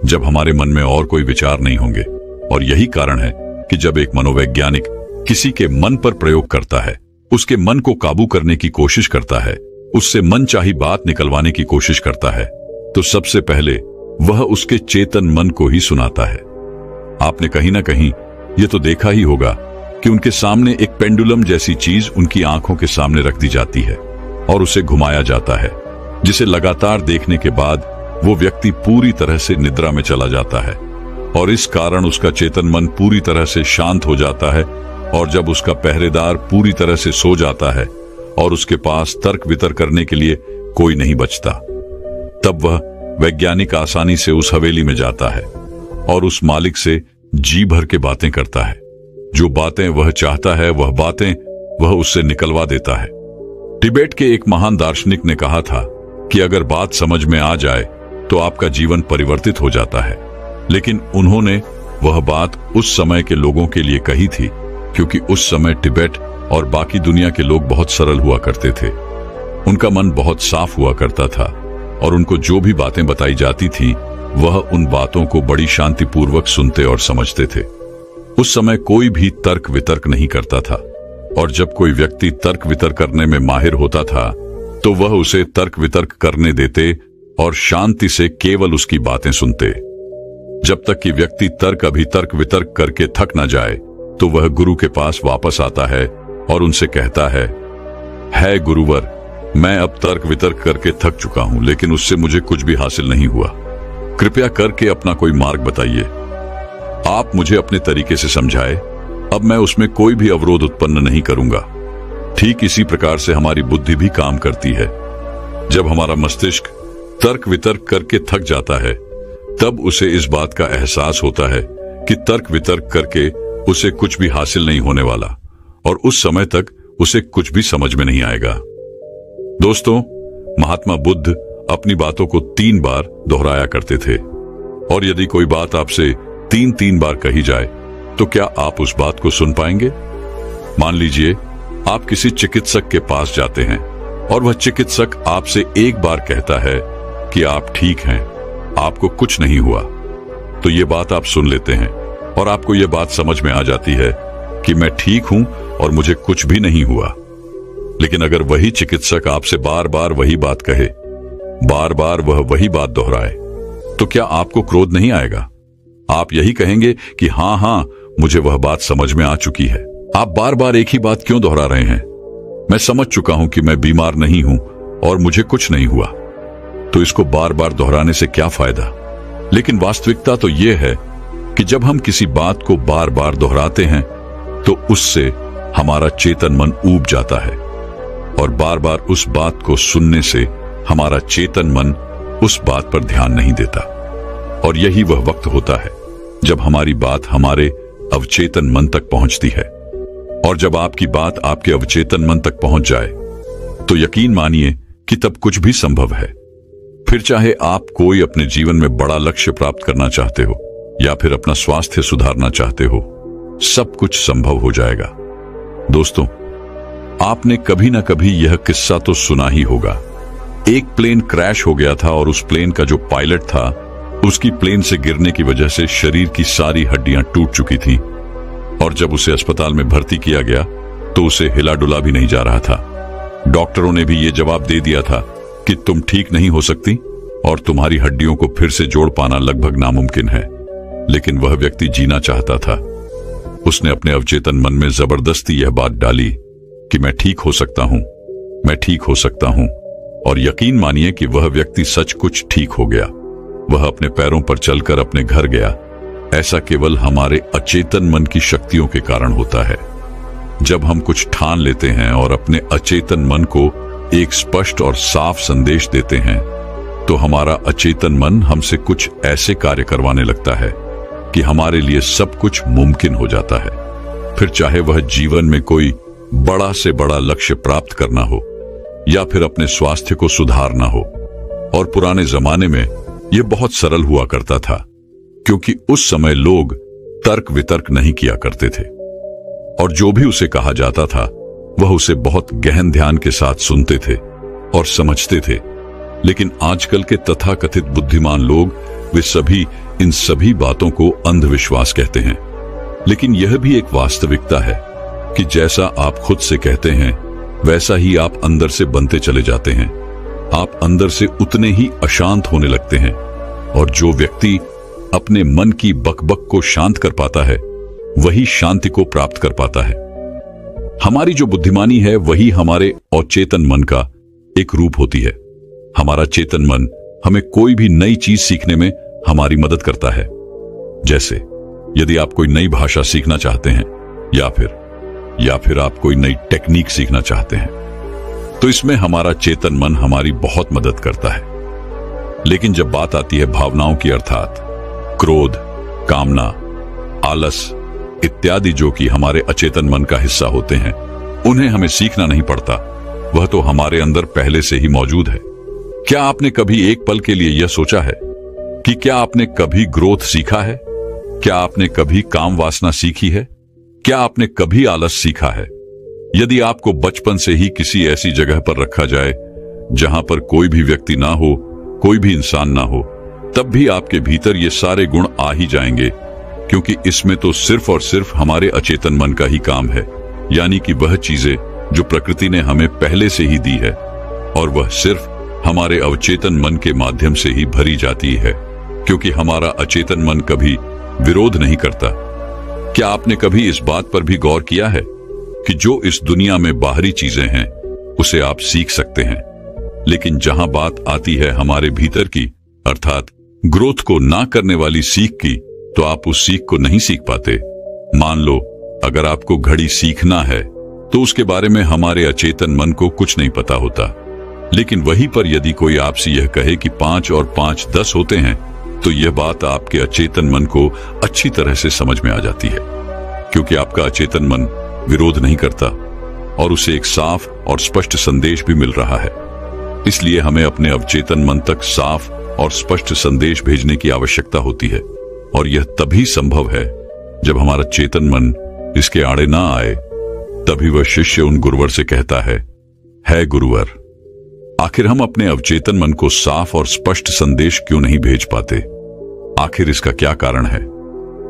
S3: जब हमारे मन में और कोई विचार नहीं होंगे। और यही कारण है कि जब एक मनोवैज्ञानिक किसी के मन पर प्रयोग करता है, उसके मन को काबू करने की कोशिश करता है, उससे मनचाही बात निकलवाने की कोशिश करता है, तो सबसे पहले वह उसके चेतन मन को ही सुनाता है। आपने कहीं ना कहीं ये तो देखा ही होगा कि उनके सामने एक पेंडुलम जैसी चीज उनकी आंखों के सामने रख दी जाती है और उसे घुमाया जाता है, जिसे लगातार देखने के बाद वो व्यक्ति पूरी तरह से निद्रा में चला जाता है। और इस कारण उसका चेतन मन पूरी तरह से शांत हो जाता है। और जब उसका पहरेदार पूरी तरह से सो जाता है और उसके पास तर्क वितर्क करने के लिए कोई नहीं बचता, तब वह वैज्ञानिक आसानी से उस हवेली में जाता है और उस मालिक से जी भर के बातें करता है। जो बातें वह चाहता है वह बातें वह उससे निकलवा देता है। तिब्बत के एक महान दार्शनिक ने कहा था कि अगर बात समझ में आ जाए तो आपका जीवन परिवर्तित हो जाता है। लेकिन उन्होंने वह बात उस समय के लोगों के लिए कही थी, क्योंकि उस समय तिब्बत और बाकी दुनिया के लोग बहुत सरल हुआ करते थे। उनका मन बहुत साफ हुआ करता था और उनको जो भी बातें बताई जाती थी वह उन बातों को बड़ी शांतिपूर्वक सुनते और समझते थे। उस समय कोई भी तर्क वितर्क नहीं करता था, और जब कोई व्यक्ति तर्क वितर्क करने में माहिर होता था तो वह उसे तर्क वितर्क करने देते और शांति से केवल उसकी बातें सुनते। जब तक कि व्यक्ति तर्क वितर्क करके थक न जाए तो वह गुरु के पास वापस आता है और उनसे कहता है गुरुवर, मैं अब तर्क वितर्क करके थक चुका हूं, लेकिन उससे मुझे कुछ भी हासिल नहीं हुआ। कृपया करके अपना कोई मार्ग बताइए। आप मुझे अपने तरीके से समझाए, अब मैं उसमें कोई भी अवरोध उत्पन्न नहीं करूंगा। ठीक इसी प्रकार से हमारी बुद्धि भी काम करती है। जब हमारा मस्तिष्क तर्क वितर्क करके थक जाता है तब उसे इस बात का एहसास होता है कि तर्क वितर्क करके उसे कुछ भी हासिल नहीं होने वाला, और उस समय तक उसे कुछ भी समझ में नहीं आएगा। दोस्तों, महात्मा बुद्ध अपनी बातों को 3 बार दोहराया करते थे, और यदि कोई बात आपसे 3 बार कही जाए तो क्या आप उस बात को सुन पाएंगे? मान लीजिए आप किसी चिकित्सक के पास जाते हैं और वह चिकित्सक आपसे 1 बार कहता है कि आप ठीक हैं, आपको कुछ नहीं हुआ, तो ये बात आप सुन लेते हैं और आपको ये बात समझ में आ जाती है कि मैं ठीक हूं और मुझे कुछ भी नहीं हुआ। लेकिन अगर वही चिकित्सक आपसे बार बार वही बात कहे, बार बार वह वही बात दोहराए, तो क्या आपको क्रोध नहीं आएगा? आप यही कहेंगे कि हाँ, मुझे वह बात समझ में आ चुकी है। आप बार बार एक ही बात क्यों दोहरा रहे हैं? मैं समझ चुका हूं कि मैं बीमार नहीं हूं और मुझे कुछ नहीं हुआ, तो इसको बार बार दोहराने से क्या फायदा? लेकिन वास्तविकता तो यह है कि जब हम किसी बात को बार बार दोहराते हैं तो उससे हमारा चेतन मन ऊब जाता है, और बार बार उस बात को सुनने से हमारा चेतन मन उस बात पर ध्यान नहीं देता। और यही वह वक्त होता है जब हमारी बात हमारे अवचेतन मन तक पहुंचती है। और जब आपकी बात आपके अवचेतन मन तक पहुंच जाए तो यकीन मानिए कि तब कुछ भी संभव है। फिर चाहे आप कोई अपने जीवन में बड़ा लक्ष्य प्राप्त करना चाहते हो या फिर अपना स्वास्थ्य सुधारना चाहते हो, सब कुछ संभव हो जाएगा। दोस्तों, आपने कभी ना कभी यह किस्सा तो सुना ही होगा। एक प्लेन क्रैश हो गया था और उस प्लेन का जो पायलट था, उसकी प्लेन से गिरने की वजह से शरीर की सारी हड्डियां टूट चुकी थीं, और जब उसे अस्पताल में भर्ती किया गया तो उसे हिला डुला भी नहीं जा रहा था। डॉक्टरों ने भी यह जवाब दे दिया था कि तुम ठीक नहीं हो सकती और तुम्हारी हड्डियों को फिर से जोड़ पाना लगभग नामुमकिन है। लेकिन वह व्यक्ति जीना चाहता था। उसने अपने अवचेतन मन में जबरदस्ती यह बात डाली कि मैं ठीक हो सकता हूं, मैं ठीक हो सकता हूं, और यकीन मानिए कि वह व्यक्ति सच कुछ ठीक हो गया। वह अपने पैरों पर चलकर अपने घर गया। ऐसा केवल हमारे अचेतन मन की शक्तियों के कारण होता है। जब हम कुछ ठान लेते हैं और अपने अचेतन मन को एक स्पष्ट और साफ संदेश देते हैं, तो हमारा अचेतन मन हमसे कुछ ऐसे कार्य करवाने लगता है कि हमारे लिए सब कुछ मुमकिन हो जाता है। फिर चाहे वह जीवन में कोई बड़ा से बड़ा लक्ष्य प्राप्त करना हो या फिर अपने स्वास्थ्य को सुधारना हो। और पुराने जमाने में यह बहुत सरल हुआ करता था, क्योंकि उस समय लोग तर्क वितर्क नहीं किया करते थे, और जो भी उसे कहा जाता था वह उसे बहुत गहन ध्यान के साथ सुनते थे और समझते थे। लेकिन आजकल के तथाकथित बुद्धिमान लोग, वे सभी इन सभी बातों को अंधविश्वास कहते हैं। लेकिन यह भी एक वास्तविकता है कि जैसा आप खुद से कहते हैं वैसा ही आप अंदर से बनते चले जाते हैं। आप अंदर से उतने ही अशांत होने लगते हैं, और जो व्यक्ति अपने मन की बकबक को शांत कर पाता है वही शांति को प्राप्त कर पाता है। हमारी जो बुद्धिमानी है वही हमारे अचेतन मन का एक रूप होती है। हमारा चेतन मन हमें कोई भी नई चीज सीखने में हमारी मदद करता है। जैसे यदि आप कोई नई भाषा सीखना चाहते हैं या फिर आप कोई नई टेक्निक सीखना चाहते हैं, तो इसमें हमारा चेतन मन हमारी बहुत मदद करता है। लेकिन जब बात आती है भावनाओं की, अर्थात क्रोध, कामना, आलस इत्यादि, जो कि हमारे अचेतन मन का हिस्सा होते हैं, उन्हें हमें सीखना नहीं पड़ता। वह तो हमारे अंदर पहले से ही मौजूद है। क्या आपने कभी एक पल के लिए यह सोचा है कि क्या आपने कभी ग्रोथ सीखा है? क्या आपने कभी काम वासना सीखी है? क्या आपने कभी आलस सीखा है? यदि आपको बचपन से ही किसी ऐसी जगह पर रखा जाए जहां पर कोई भी व्यक्ति ना हो, कोई भी इंसान ना हो, तब भी आपके भीतर ये सारे गुण आ ही जाएंगे, क्योंकि इसमें तो सिर्फ और सिर्फ हमारे अचेतन मन का ही काम है। यानी कि वह चीजें जो प्रकृति ने हमें पहले से ही दी है, और वह सिर्फ हमारे अवचेतन मन के माध्यम से ही भरी जाती है, क्योंकि हमारा अचेतन मन कभी विरोध नहीं करता। क्या आपने कभी इस बात पर भी गौर किया है कि जो इस दुनिया में बाहरी चीजें हैं उसे आप सीख सकते हैं, लेकिन जहां बात आती है हमारे भीतर की, अर्थात ग्रोथ को ना करने वाली सीख की, तो आप उस सीख को नहीं सीख पाते। मान लो अगर आपको घड़ी सीखना है तो उसके बारे में हमारे अचेतन मन को कुछ नहीं पता होता। लेकिन वहीं पर यदि कोई आपसे यह कहे कि 5 और 5 10 होते हैं, तो आप उस सीख को नहीं सीख पाते। मान लो अगर आपको घड़ी सीखना है तो उसके बारे में हमारे अचेतन मन को कुछ नहीं पता होता। लेकिन वहीं पर यदि कोई आपसे यह कहे कि 5 और 5 10 होते हैं, तो आप उस सीख को नहीं सीख पाते। लेकिन वहीं पर यदि कोई आपसे यह कहे कि तो यह बात आपके अचेतन मन को अच्छी तरह से समझ में आ जाती है, क्योंकि आपका अचेतन मन विरोध नहीं करता और उसे एक साफ और स्पष्ट संदेश भी मिल रहा है। इसलिए हमें अपने अवचेतन मन तक साफ और स्पष्ट संदेश भेजने की आवश्यकता होती है, और यह तभी संभव है जब हमारा चेतन मन इसके आड़े ना आए। तभी वह शिष्य उन गुरुवर से कहता है गुरुवर, आखिर हम अपने अवचेतन मन को साफ और स्पष्ट संदेश क्यों नहीं भेज पाते? आखिर इसका क्या कारण है?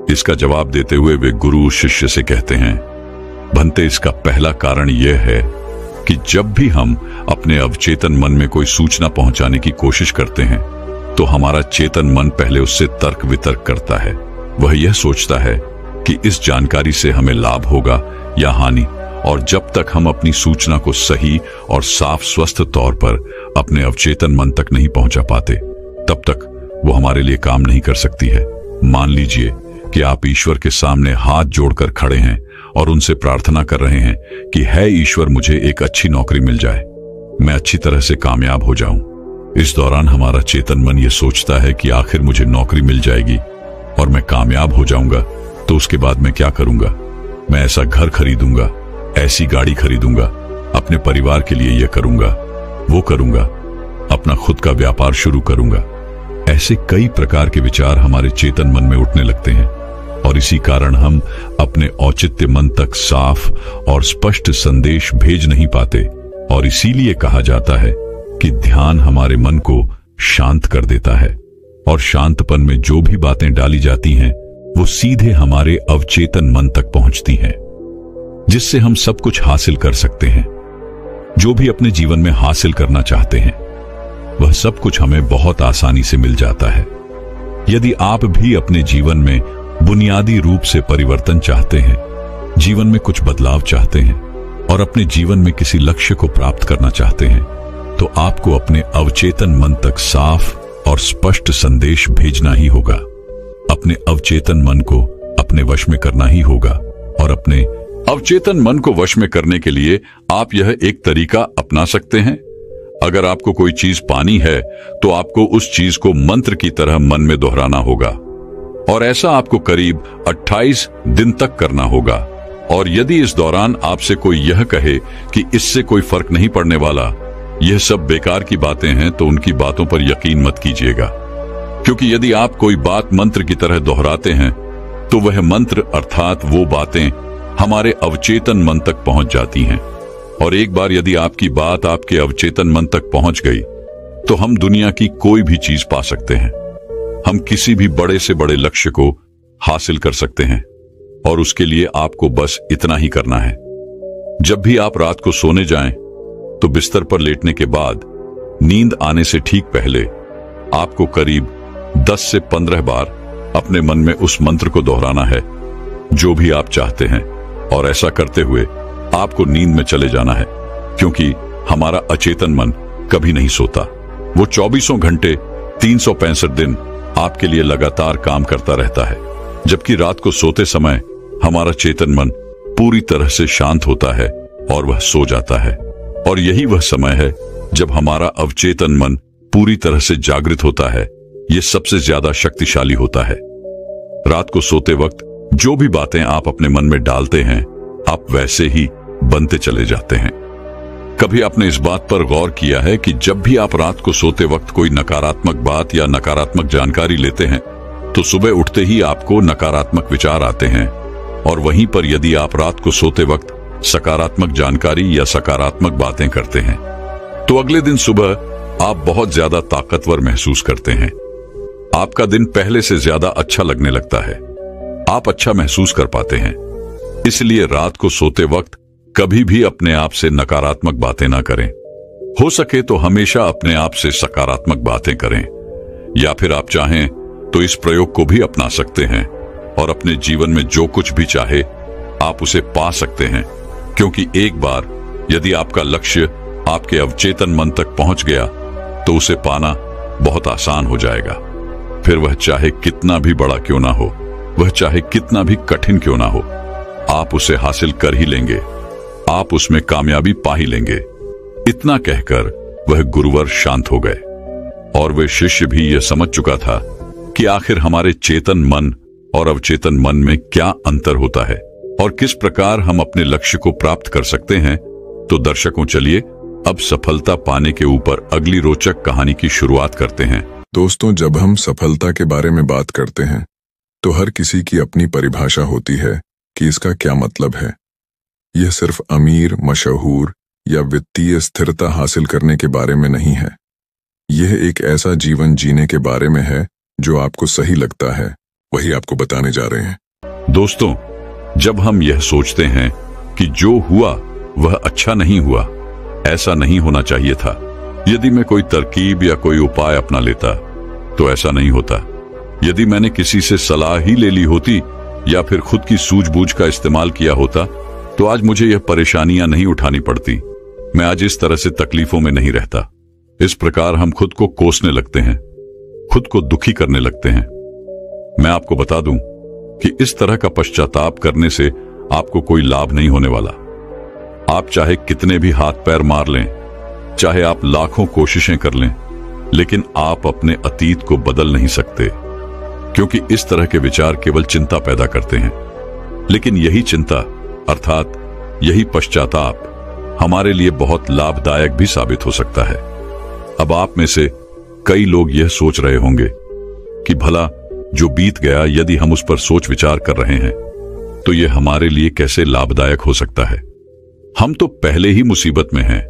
S3: इसका जवाब देते हुए वे गुरु शिष्य से कहते हैं, भंते, इसका पहला कारण यह है कि जब भी हम अपने अवचेतन मन में कोई सूचना पहुंचाने की कोशिश करते हैं तो हमारा चेतन मन पहले उससे तर्क वितर्क करता है। वह यह सोचता है कि इस जानकारी से हमें लाभ होगा या हानि, और जब तक हम अपनी सूचना को सही और साफ स्वस्थ तौर पर अपने अवचेतन मन तक नहीं पहुंचा पाते, तब तक वो हमारे लिए काम नहीं कर सकती है। मान लीजिए कि आप ईश्वर के सामने हाथ जोड़कर खड़े हैं और उनसे प्रार्थना कर रहे हैं कि है ईश्वर, मुझे एक अच्छी नौकरी मिल जाए, मैं अच्छी तरह से कामयाब हो जाऊं। इस दौरान हमारा चेतन मन ये सोचता है कि आखिर मुझे नौकरी मिल जाएगी और मैं कामयाब हो जाऊंगा, तो उसके बाद मैं क्या करूंगा? मैं ऐसा घर खरीदूंगा, ऐसी गाड़ी खरीदूंगा, अपने परिवार के लिए यह करूंगा, वो करूंगा, अपना खुद का व्यापार शुरू करूंगा। ऐसे कई प्रकार के विचार हमारे चेतन मन में उठने लगते हैं, और इसी कारण हम अपने औचित्य मन तक साफ और स्पष्ट संदेश भेज नहीं पाते। और इसीलिए कहा जाता है कि ध्यान हमारे मन को शांत कर देता है, और शांतपन में जो भी बातें डाली जाती हैं वो सीधे हमारे अवचेतन मन तक पहुंचती हैं, जिससे हम सब कुछ हासिल कर सकते हैं। जो भी अपने जीवन में हासिल करना चाहते हैं वह सब कुछ हमें बहुत आसानी से मिल जाता है। यदि आप भी अपने जीवन में बुनियादी रूप से परिवर्तन चाहते हैं, जीवन में कुछ बदलाव चाहते हैं और अपने जीवन में किसी लक्ष्य को प्राप्त करना चाहते हैं, तो आपको अपने अवचेतन मन तक साफ और स्पष्ट संदेश भेजना ही होगा। अपने अवचेतन मन को अपने वश में करना ही होगा, और अपने अवचेतन मन को वश में करने के लिए आप यह एक तरीका अपना सकते हैं। अगर आपको कोई चीज पानी है तो आपको उस चीज को मंत्र की तरह मन में दोहराना होगा, और ऐसा आपको करीब 28 दिन तक करना होगा। और यदि इस दौरान आपसे कोई यह कहे कि इससे कोई फर्क नहीं पड़ने वाला, यह सब बेकार की बातें हैं, तो उनकी बातों पर यकीन मत कीजिएगा, क्योंकि यदि आप कोई बात मंत्र की तरह दोहराते हैं तो वह मंत्र अर्थात वो बातें हमारे अवचेतन मन तक पहुंच जाती हैं। और एक बार यदि आपकी बात आपके अवचेतन मन तक पहुंच गई तो हम दुनिया की कोई भी चीज पा सकते हैं। हम किसी भी बड़े से बड़े लक्ष्य को हासिल कर सकते हैं, और उसके लिए आपको बस इतना ही करना है। जब भी आप रात को सोने जाएं तो बिस्तर पर लेटने के बाद नींद आने से ठीक पहले आपको करीब 10 से 15 बार अपने मन में उस मंत्र को दोहराना है जो भी आप चाहते हैं, और ऐसा करते हुए आपको नींद में चले जाना है, क्योंकि हमारा अचेतन मन कभी नहीं सोता। वो 24 घंटे 365 दिन आपके लिए लगातार काम करता रहता है, जबकि रात को सोते समय हमारा चेतन मन पूरी तरह से शांत होता है और वह सो जाता है। और यही वह समय है जब हमारा अवचेतन मन पूरी तरह से जागृत होता है। यह सबसे ज्यादा शक्तिशाली होता है। रात को सोते वक्त जो भी बातें आप अपने मन में डालते हैं, आप वैसे ही बनते चले जाते हैं। कभी आपने इस बात पर गौर किया है कि जब भी आप रात को सोते वक्त कोई नकारात्मक बात या नकारात्मक जानकारी लेते हैं तो सुबह उठते ही आपको नकारात्मक विचार आते हैं, और वहीं पर यदि आप रात को सोते वक्त सकारात्मक जानकारी या सकारात्मक बातें करते हैं तो अगले दिन सुबह आप बहुत ज्यादा ताकतवर महसूस करते हैं। आपका दिन पहले से ज्यादा अच्छा लगने लगता है, आप अच्छा महसूस कर पाते हैं। इसलिए रात को सोते वक्त कभी भी अपने आप से नकारात्मक बातें ना करें। हो सके तो हमेशा अपने आप से सकारात्मक बातें करें, या फिर आप चाहें तो इस प्रयोग को भी अपना सकते हैं और अपने जीवन में जो कुछ भी चाहे आप उसे पा सकते हैं, क्योंकि एक बार यदि आपका लक्ष्य आपके अवचेतन मन तक पहुंच गया तो उसे पाना बहुत आसान हो जाएगा। फिर वह चाहे कितना भी बड़ा क्यों ना हो, वह चाहे कितना भी कठिन क्यों ना हो, आप उसे हासिल कर ही लेंगे, आप उसमें कामयाबी पा ही लेंगे। इतना कहकर वह गुरुवर शांत हो गए, और वे शिष्य भी यह समझ चुका था कि आखिर हमारे चेतन मन और अवचेतन मन में क्या अंतर होता है और किस प्रकार हम अपने लक्ष्य को प्राप्त कर सकते हैं। तो दर्शकों, चलिए अब सफलता पाने के ऊपर अगली रोचक कहानी की शुरुआत करते हैं।
S1: दोस्तों, जब हम सफलता के बारे में बात करते हैं तो हर किसी की अपनी परिभाषा होती है कि इसका क्या मतलब है। यह सिर्फ अमीर, मशहूर या वित्तीय स्थिरता हासिल करने के बारे में नहीं है। यह एक ऐसा जीवन जीने के बारे में है जो आपको सही लगता है, वही आपको बताने जा रहे हैं।
S3: दोस्तों, जब हम यह सोचते हैं कि जो हुआ वह अच्छा नहीं हुआ, ऐसा नहीं होना चाहिए था, यदि मैं कोई तरकीब या कोई उपाय अपना लेता तो ऐसा नहीं होता, यदि मैंने किसी से सलाह ही ले ली होती या फिर खुद की सूझबूझ का इस्तेमाल किया होता तो आज मुझे यह परेशानियां नहीं उठानी पड़ती, मैं आज इस तरह से तकलीफों में नहीं रहता। इस प्रकार हम खुद को कोसने लगते हैं, खुद को दुखी करने लगते हैं। मैं आपको बता दूं कि इस तरह का पश्चाताप करने से आपको कोई लाभ नहीं होने वाला। आप चाहे कितने भी हाथ पैर मार लें, चाहे आप लाखों कोशिशें कर लें, लेकिन आप अपने अतीत को बदल नहीं सकते, क्योंकि इस तरह के विचार केवल चिंता पैदा करते हैं। लेकिन यही चिंता अर्थात यही पश्चाताप हमारे लिए बहुत लाभदायक भी साबित हो सकता है। अब आप में से कई लोग यह सोच रहे होंगे कि भला जो बीत गया, यदि हम उस पर सोच विचार कर रहे हैं तो यह हमारे लिए कैसे लाभदायक हो सकता है। हम तो पहले ही मुसीबत में हैं,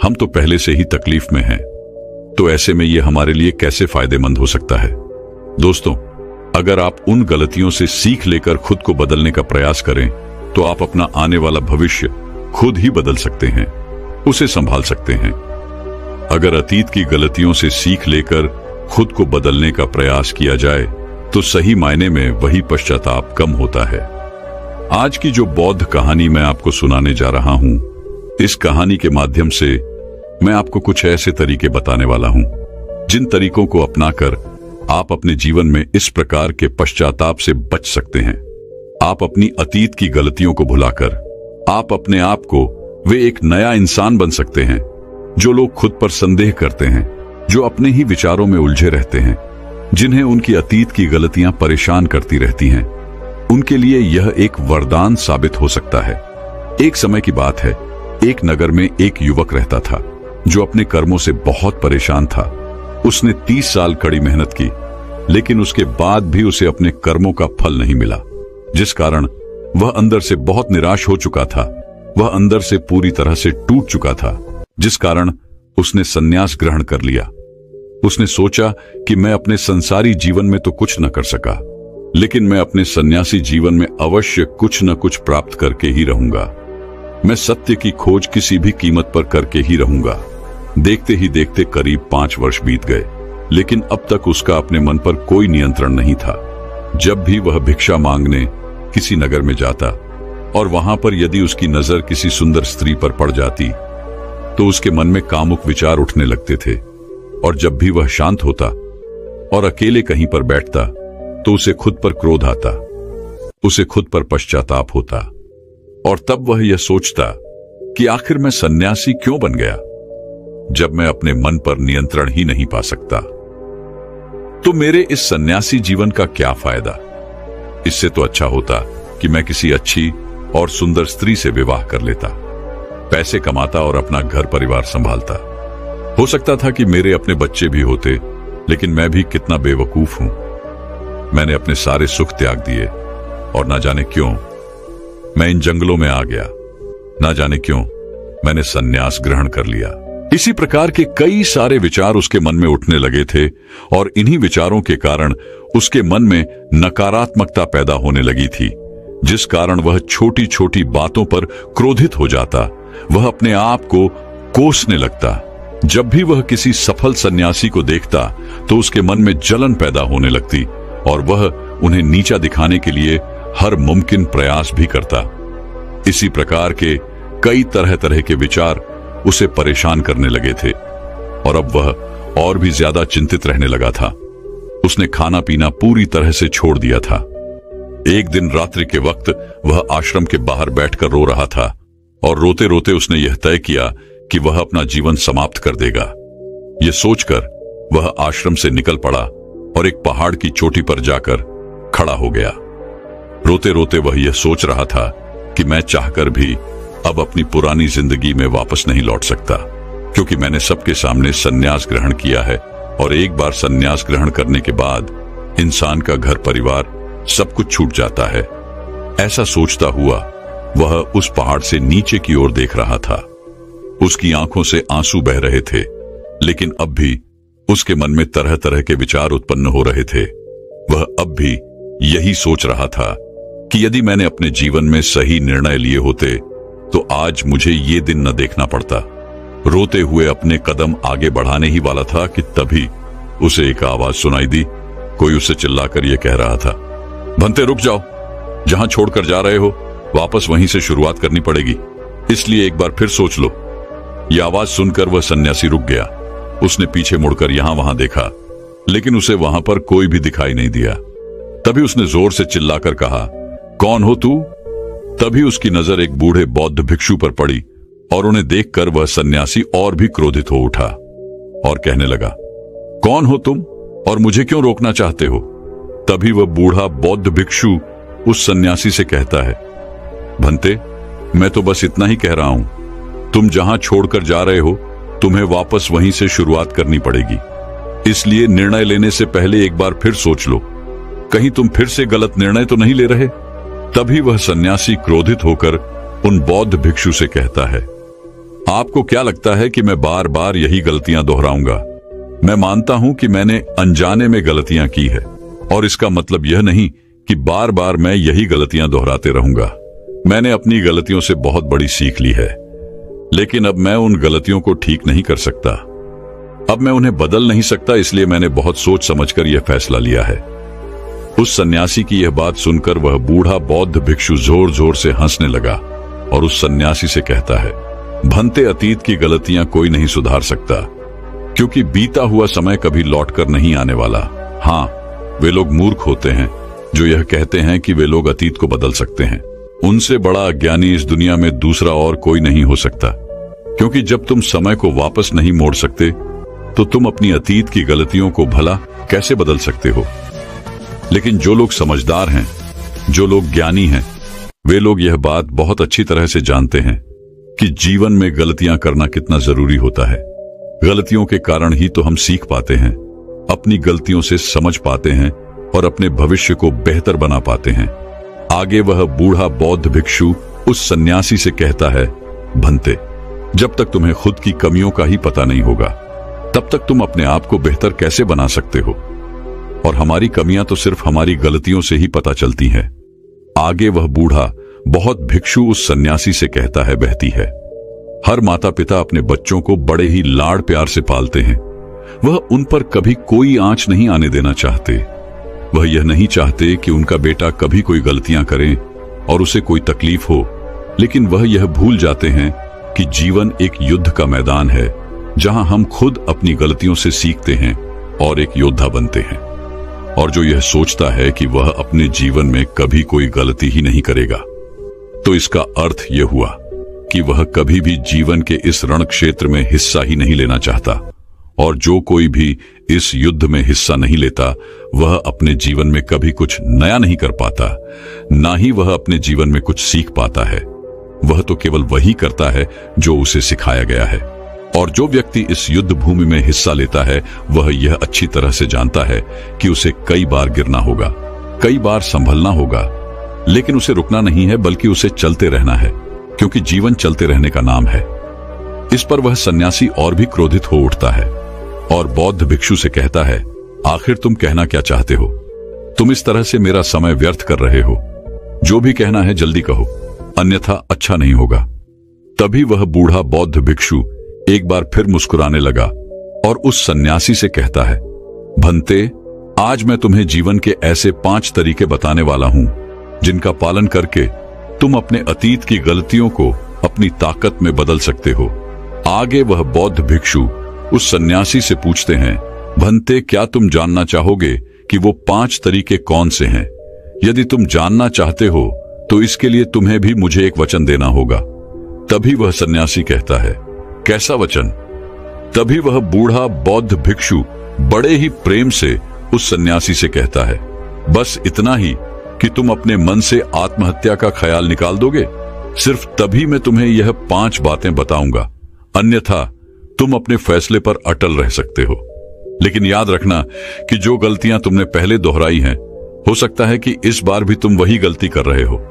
S3: हम तो पहले से ही तकलीफ में हैं, तो ऐसे में यह हमारे लिए कैसे फायदेमंद हो सकता है। दोस्तों, अगर आप उन गलतियों से सीख लेकर खुद को बदलने का प्रयास करें तो आप अपना आने वाला भविष्य खुद ही बदल सकते हैं, उसे संभाल सकते हैं। अगर अतीत की गलतियों से सीख लेकर खुद को बदलने का प्रयास किया जाए तो सही मायने में वही पश्चाताप कम होता है। आज की जो बौद्ध कहानी मैं आपको सुनाने जा रहा हूं, इस कहानी के माध्यम से मैं आपको कुछ ऐसे तरीके बताने वाला हूं जिन तरीकों को अपनाकर आप अपने जीवन में इस प्रकार के पश्चाताप से बच सकते हैं। आप अपनी अतीत की गलतियों को भुलाकर आप अपने आप को वे एक नया इंसान बन सकते हैं जो लोग खुद पर संदेह करते हैं, जो अपने ही विचारों में उलझे रहते हैं, जिन्हें उनकी अतीत की गलतियां परेशान करती रहती हैं। उनके लिए यह एक वरदान साबित हो सकता है। एक समय की बात है, एक नगर में एक युवक रहता था जो अपने कर्मों से बहुत परेशान था। उसने 30 साल कड़ी मेहनत की, लेकिन उसके बाद भी उसे अपने कर्मों का फल नहीं मिला, जिस कारण वह अंदर से बहुत निराश हो चुका था। वह अंदर से पूरी तरह से टूट चुका था, जिस कारण उसने संन्यास ग्रहण कर लिया। उसने सोचा कि मैं अपने संसारी जीवन में तो कुछ न कर सका, लेकिन मैं अपने सन्यासी जीवन में अवश्य कुछ न कुछ प्राप्त करके ही रहूंगा। मैं सत्य की खोज किसी भी कीमत पर करके ही रहूंगा। देखते ही देखते करीब 5 वर्ष बीत गए, लेकिन अब तक उसका अपने मन पर कोई नियंत्रण नहीं था। जब भी वह भिक्षा मांगने किसी नगर में जाता और वहां पर यदि उसकी नजर किसी सुंदर स्त्री पर पड़ जाती तो उसके मन में कामुक विचार उठने लगते थे, और जब भी वह शांत होता और अकेले कहीं पर बैठता तो उसे खुद पर क्रोध आता, उसे खुद पर पश्चाताप होता, और तब वह यह सोचता कि आखिर मैं सन्यासी क्यों बन गया जब मैं अपने मन पर नियंत्रण ही नहीं पा सकता। तो मेरे इस सन्यासी जीवन का क्या फायदा? इससे तो अच्छा होता कि मैं किसी अच्छी और सुंदर स्त्री से विवाह कर लेता, पैसे कमाता और अपना घर परिवार संभालता। हो सकता था कि मेरे अपने बच्चे भी होते, लेकिन मैं भी कितना बेवकूफ हूं। मैंने अपने सारे सुख त्याग दिए और ना जाने क्यों मैं इन जंगलों में आ गया, ना जाने क्यों मैंने संन्यास ग्रहण कर लिया। इसी प्रकार के कई सारे विचार उसके मन में उठने लगे थे, और इन्हीं विचारों के कारण उसके मन में नकारात्मकता पैदा होने लगी थी, जिस कारण वह छोटी छोटी बातों पर क्रोधित हो जाता। वह अपने आप को कोसने लगता। जब भी वह किसी सफल सन्यासी को देखता तो उसके मन में जलन पैदा होने लगती, और वह उन्हें नीचा दिखाने के लिए हर मुमकिन प्रयास भी करता। इसी प्रकार के कई तरह तरह के विचार उसे परेशान करने लगे थे, और अब वह और भी ज्यादा चिंतित रहने लगा था। उसने खाना पीना पूरी तरह से छोड़ दिया था। एक दिन रात्रि के वक्त वह आश्रम के बाहर बैठकर रो रहा था, और रोते रोते उसने यह तय किया कि वह अपना जीवन समाप्त कर देगा। यह सोचकर वह आश्रम से निकल पड़ा और एक पहाड़ की चोटी पर जाकर खड़ा हो गया। रोते रोते वह यह सोच रहा था कि मैं चाहकर भी अब अपनी पुरानी जिंदगी में वापस नहीं लौट सकता, क्योंकि मैंने सबके सामने संन्यास ग्रहण किया है और एक बार संन्यास ग्रहण करने के बाद इंसान का घर परिवार सब कुछ छूट जाता है। ऐसा सोचता हुआ वह उस पहाड़ से नीचे की ओर देख रहा था। उसकी आंखों से आंसू बह रहे थे, लेकिन अब भी उसके मन में तरह तरह के विचार उत्पन्न हो रहे थे। वह अब भी यही सोच रहा था कि यदि मैंने अपने जीवन में सही निर्णय लिए होते तो आज मुझे ये दिन न देखना पड़ता। रोते हुए अपने कदम आगे बढ़ाने ही वाला था कि तभी उसे एक आवाज सुनाई दी। कोई उसे चिल्लाकर यह कह रहा था, भंते रुक जाओ, जहां छोड़कर जा रहे हो वापस वहीं से शुरुआत करनी पड़ेगी, इसलिए एक बार फिर सोच लो। यह आवाज सुनकर वह सन्यासी रुक गया। उसने पीछे मुड़कर यहां वहां देखा, लेकिन उसे वहां पर कोई भी दिखाई नहीं दिया। तभी उसने जोर से चिल्लाकर कहा, कौन हो तू? तभी उसकी नजर एक बूढ़े बौद्ध भिक्षु पर पड़ी और उन्हें देखकर वह सन्यासी और भी क्रोधित हो उठा और कहने लगा, कौन हो तुम और मुझे क्यों रोकना चाहते हो? तभी वह बूढ़ा बौद्ध भिक्षु उस सन्यासी से कहता है, भंते, मैं तो बस इतना ही कह रहा हूं, तुम जहां छोड़कर जा रहे हो तुम्हें वापस वहीं से शुरुआत करनी पड़ेगी, इसलिए निर्णय लेने से पहले एक बार फिर सोच लो, कहीं तुम फिर से गलत निर्णय तो नहीं ले रहे। तभी वह सन्यासी क्रोधित होकर उन बौद्ध भिक्षु से कहता है, आपको क्या लगता है कि मैं बार बार यही गलतियां दोहराऊंगा? मैं मानता हूं कि मैंने अनजाने में गलतियां की है और इसका मतलब यह नहीं कि बार बार मैं यही गलतियां दोहराते रहूंगा। मैंने अपनी गलतियों से बहुत बड़ी सीख ली है, लेकिन अब मैं उन गलतियों को ठीक नहीं कर सकता। अब मैं उन्हें बदल नहीं सकता, इसलिए मैंने बहुत सोच समझकर यह फैसला लिया है। उस सन्यासी की यह बात सुनकर वह बूढ़ा बौद्ध भिक्षु जोर जोर से हंसने लगा और उस सन्यासी से कहता है, भंते, अतीत की गलतियां कोई नहीं सुधार सकता, क्योंकि बीता हुआ समय कभी लौटकर नहीं आने वाला। हाँ, वे लोग मूर्ख होते हैं जो यह कहते हैं कि वे लोग अतीत को बदल सकते हैं। उनसे बड़ा अज्ञानी इस दुनिया में दूसरा और कोई नहीं हो सकता, क्योंकि जब तुम समय को वापस नहीं मोड़ सकते तो तुम अपनी अतीत की गलतियों को भला कैसे बदल सकते हो? लेकिन जो लोग समझदार हैं, जो लोग ज्ञानी हैं, वे लोग यह बात बहुत अच्छी तरह से जानते हैं कि जीवन में गलतियां करना कितना जरूरी होता है। गलतियों के कारण ही तो हम सीख पाते हैं, अपनी गलतियों से समझ पाते हैं और अपने भविष्य को बेहतर बना पाते हैं। आगे वह बूढ़ा बौद्ध भिक्षु उस सन्यासी से कहता है, भंते, जब तक तुम्हें खुद की कमियों का ही पता नहीं होगा तब तक तुम अपने आप को बेहतर कैसे बना सकते हो? और हमारी कमियां तो सिर्फ हमारी गलतियों से ही पता चलती हैं। आगे वह बूढ़ा बहुत भिक्षु उस सन्यासी से कहता है, बहती है, हर माता पिता अपने बच्चों को बड़े ही लाड़ प्यार से पालते हैं। वह उन पर कभी कोई आंच नहीं आने देना चाहते। वह यह नहीं चाहते कि उनका बेटा कभी कोई गलतियां करे और उसे कोई तकलीफ हो, लेकिन वह यह भूल जाते हैं कि जीवन एक युद्ध का मैदान है, जहां हम खुद अपनी गलतियों से सीखते हैं और एक योद्धा बनते हैं। और जो यह सोचता है कि वह अपने जीवन में कभी कोई गलती ही नहीं करेगा, तो इसका अर्थ यह हुआ कि वह कभी भी जीवन के इस रण क्षेत्र में हिस्सा ही नहीं लेना चाहता। और जो कोई भी इस युद्ध में हिस्सा नहीं लेता, वह अपने जीवन में कभी कुछ नया नहीं कर पाता, ना ही वह अपने जीवन में कुछ सीख पाता है। वह तो केवल वही करता है जो उसे सिखाया गया है। और जो व्यक्ति इस युद्ध भूमि में हिस्सा लेता है, वह यह अच्छी तरह से जानता है कि उसे कई बार गिरना होगा, कई बार संभलना होगा, लेकिन उसे रुकना नहीं है, बल्कि उसे चलते रहना है, क्योंकि जीवन चलते रहने का नाम है। इस पर वह सन्यासी और भी क्रोधित हो उठता है और बौद्ध भिक्षु से कहता है, आखिर तुम कहना क्या चाहते हो? तुम इस तरह से मेरा समय व्यर्थ कर रहे हो। जो भी कहना है जल्दी कहो, अन्यथा अच्छा नहीं होगा। तभी वह बूढ़ा बौद्ध भिक्षु एक बार फिर मुस्कुराने लगा और उस सन्यासी से कहता है, भंते, आज मैं तुम्हें जीवन के ऐसे 5 तरीके बताने वाला हूं जिनका पालन करके तुम अपने अतीत की गलतियों को अपनी ताकत में बदल सकते हो। आगे वह बौद्ध भिक्षु उस सन्यासी से पूछते हैं, भंते, क्या तुम जानना चाहोगे कि वो 5 तरीके कौन से हैं? यदि तुम जानना चाहते हो तो इसके लिए तुम्हें भी मुझे एक वचन देना होगा। तभी वह सन्यासी कहता है, कैसा वचन? तभी वह बूढ़ा बौद्ध भिक्षु बड़े ही प्रेम से उस सन्यासी से कहता है, बस इतना ही कि तुम अपने मन से आत्महत्या का ख्याल निकाल दोगे, सिर्फ तभी मैं तुम्हें यह 5 बातें बताऊंगा, अन्यथा तुम अपने फैसले पर अटल रह सकते हो। लेकिन याद रखना कि जो गलतियां तुमने पहले दोहराई हैं, हो सकता है कि इस बार भी तुम वही गलती कर रहे हो।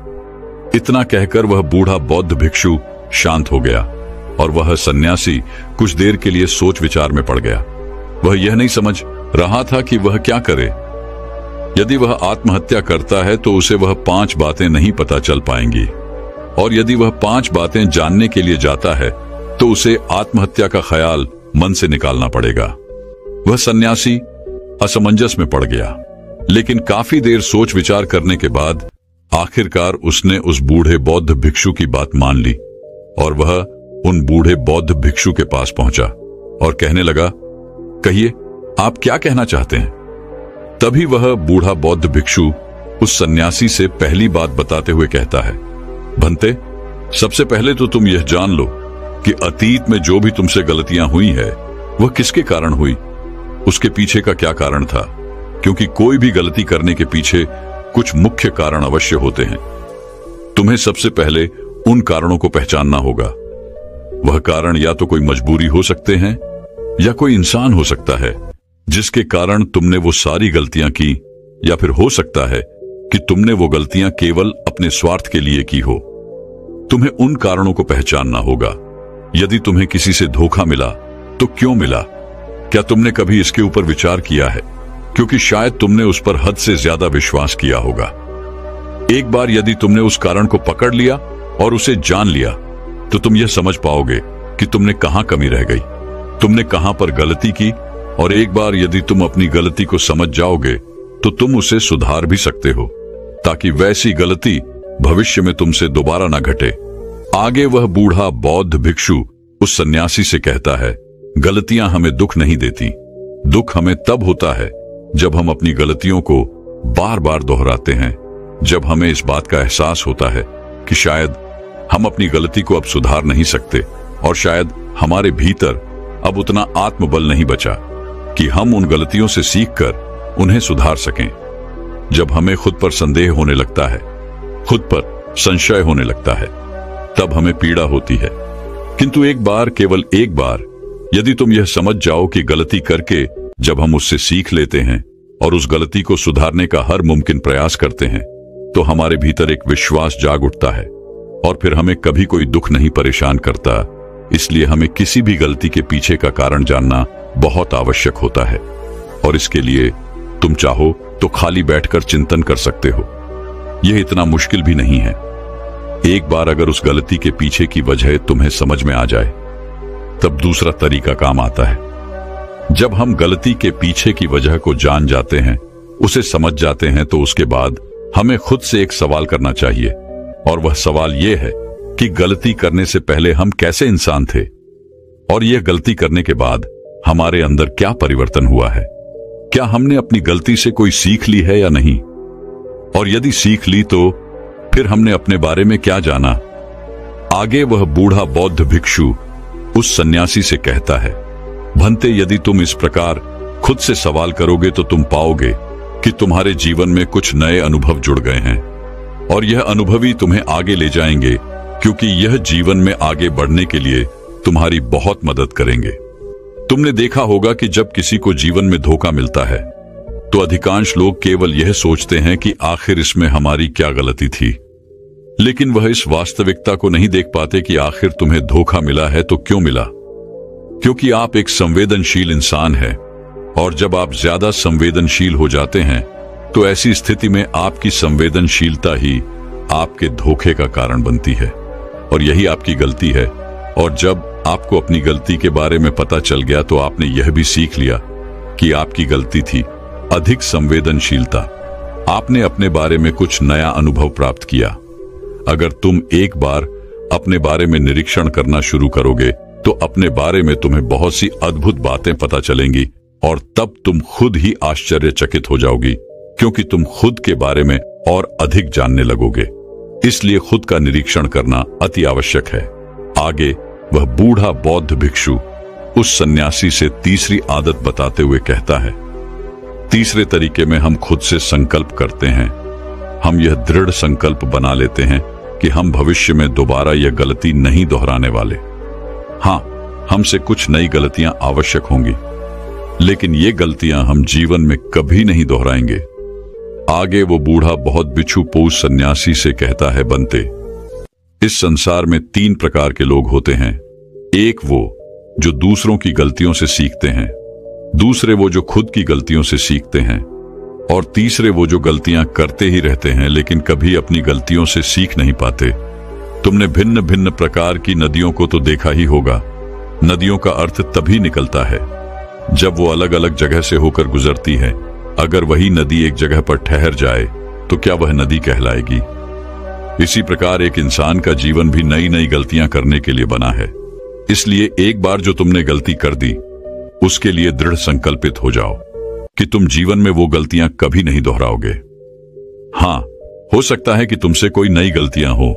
S3: इतना कहकर वह बूढ़ा बौद्ध भिक्षु शांत हो गया और वह सन्यासी कुछ देर के लिए सोच विचार में पड़ गया। वह यह नहीं समझ रहा था कि वह क्या करे। यदि वह आत्महत्या करता है तो उसे वह 5 बातें नहीं पता चल पाएंगी, और यदि वह 5 बातें जानने के लिए जाता है तो उसे आत्महत्या का ख्याल मन से निकालना पड़ेगा। वह सन्यासी असमंजस में पड़ गया, लेकिन काफी देर सोच विचार करने के बाद आखिरकार उसने उस बूढ़े बौद्ध भिक्षु की बात मान ली और वह उन बूढ़े बौद्ध भिक्षु के पास पहुंचा और कहने लगा, कहिए आप क्या कहना चाहते हैं। तभी वह बूढ़ा बौद्ध भिक्षु उस सन्यासी से पहली बात बताते हुए कहता है, भंते, सबसे पहले तो तुम यह जान लो कि अतीत में जो भी तुमसे गलतियां हुई है वह किसके कारण हुई, उसके पीछे का क्या कारण था, क्योंकि कोई भी गलती करने के पीछे कुछ मुख्य कारण अवश्य होते हैं। तुम्हें सबसे पहले उन कारणों को पहचानना होगा। वह कारण या तो कोई मजबूरी हो सकते हैं या कोई इंसान हो सकता है जिसके कारण तुमने वो सारी गलतियां की, या फिर हो सकता है कि तुमने वो गलतियां केवल अपने स्वार्थ के लिए की हो। तुम्हें उन कारणों को पहचानना होगा। यदि तुम्हें किसी से धोखा मिला तो क्यों मिला? क्या तुमने कभी इसके ऊपर विचार किया है? क्योंकि शायद तुमने उस पर हद से ज्यादा विश्वास किया होगा। एक बार यदि तुमने उस कारण को पकड़ लिया और उसे जान लिया तो तुम यह समझ पाओगे कि तुमने कहां कमी रह गई, तुमने कहां पर गलती की, और एक बार यदि तुम अपनी गलती को समझ जाओगे तो तुम उसे सुधार भी सकते हो, ताकि वैसी गलती भविष्य में तुमसे दोबारा ना घटे। आगे वह बूढ़ा बौद्ध भिक्षु उस सन्यासी से कहता है, गलतियां हमें दुख नहीं देती, दुख हमें तब होता है जब हम अपनी गलतियों को बार बार दोहराते हैं, जब हमें इस बात का एहसास होता है कि शायद हम अपनी गलती को अब सुधार नहीं सकते, और शायद हमारे भीतर अब उतना आत्मबल नहीं बचा कि हम उन गलतियों से सीखकर उन्हें सुधार सकें। जब हमें खुद पर संदेह होने लगता है, खुद पर संशय होने लगता है, तब हमें पीड़ा होती है। किंतु एक बार, केवल एक बार, यदि तुम यह समझ जाओ कि गलती करके जब हम उससे सीख लेते हैं और उस गलती को सुधारने का हर मुमकिन प्रयास करते हैं, तो हमारे भीतर एक विश्वास जाग उठता है और फिर हमें कभी कोई दुख नहीं परेशान करता। इसलिए हमें किसी भी गलती के पीछे का कारण जानना बहुत आवश्यक होता है, और इसके लिए तुम चाहो तो खाली बैठकर चिंतन कर सकते हो। यह इतना मुश्किल भी नहीं है। एक बार अगर उस गलती के पीछे की वजह तुम्हें समझ में आ जाए, तब दूसरा तरीका काम आता है। जब हम गलती के पीछे की वजह को जान जाते हैं, उसे समझ जाते हैं, तो उसके बाद हमें खुद से एक सवाल करना चाहिए, और वह सवाल यह है कि गलती करने से पहले हम कैसे इंसान थे, और यह गलती करने के बाद हमारे अंदर क्या परिवर्तन हुआ है। क्या हमने अपनी गलती से कोई सीख ली है या नहीं, और यदि सीख ली तो फिर हमने अपने बारे में क्या जाना। आगे वह बूढ़ा बौद्ध भिक्षु उस सन्यासी से कहता है, भंते, यदि तुम इस प्रकार खुद से सवाल करोगे तो तुम पाओगे कि तुम्हारे जीवन में कुछ नए अनुभव जुड़ गए हैं, और यह अनुभव ही तुम्हें आगे ले जाएंगे, क्योंकि यह जीवन में आगे बढ़ने के लिए तुम्हारी बहुत मदद करेंगे। तुमने देखा होगा कि जब किसी को जीवन में धोखा मिलता है तो अधिकांश लोग केवल यह सोचते हैं कि आखिर इसमें हमारी क्या गलती थी, लेकिन वह इस वास्तविकता को नहीं देख पाते कि आखिर तुम्हें धोखा मिला है तो क्यों मिला। क्योंकि आप एक संवेदनशील इंसान हैं, और जब आप ज्यादा संवेदनशील हो जाते हैं तो ऐसी स्थिति में आपकी संवेदनशीलता ही आपके धोखे का कारण बनती है, और यही आपकी गलती है। और जब आपको अपनी गलती के बारे में पता चल गया तो आपने यह भी सीख लिया कि आपकी गलती थी अधिक संवेदनशीलता। आपने अपने बारे में कुछ नया अनुभव प्राप्त किया। अगर तुम एक बार अपने बारे में निरीक्षण करना शुरू करोगे तो अपने बारे में तुम्हें बहुत सी अद्भुत बातें पता चलेंगी, और तब तुम खुद ही आश्चर्यचकित हो जाओगी, क्योंकि तुम खुद के बारे में और अधिक जानने लगोगे। इसलिए खुद का निरीक्षण करना अति आवश्यक है। आगे वह बूढ़ा बौद्ध भिक्षु उस सन्यासी से तीसरी आदत बताते हुए कहता है, तीसरे तरीके में हम खुद से संकल्प करते हैं। हम यह दृढ़ संकल्प बना लेते हैं कि हम भविष्य में दोबारा यह गलती नहीं दोहराने वाले। हाँ, हमसे कुछ नई गलतियां आवश्यक होंगी, लेकिन ये गलतियां हम जीवन में कभी नहीं दोहराएंगे। आगे वो बूढ़ा बहुत बिच्छू पोष सन्यासी से कहता है, बनते, इस संसार में 3 प्रकार के लोग होते हैं। एक वो जो दूसरों की गलतियों से सीखते हैं, दूसरे वो जो खुद की गलतियों से सीखते हैं, और तीसरे वो जो गलतियां करते ही रहते हैं लेकिन कभी अपनी गलतियों से सीख नहीं पाते। तुमने भिन्न भिन्न प्रकार की नदियों को तो देखा ही होगा। नदियों का अर्थ तभी निकलता है जब वो अलग अलग जगह से होकर गुजरती है। अगर वही नदी एक जगह पर ठहर जाए तो क्या वह नदी कहलाएगी? इसी प्रकार एक इंसान का जीवन भी नई नई गलतियां करने के लिए बना है। इसलिए एक बार जो तुमने गलती कर दी, उसके लिए दृढ़ संकल्पित हो जाओ कि तुम जीवन में वो गलतियां कभी नहीं दोहराओगे। हाँ, हो सकता है कि तुमसे कोई नई गलतियां हो,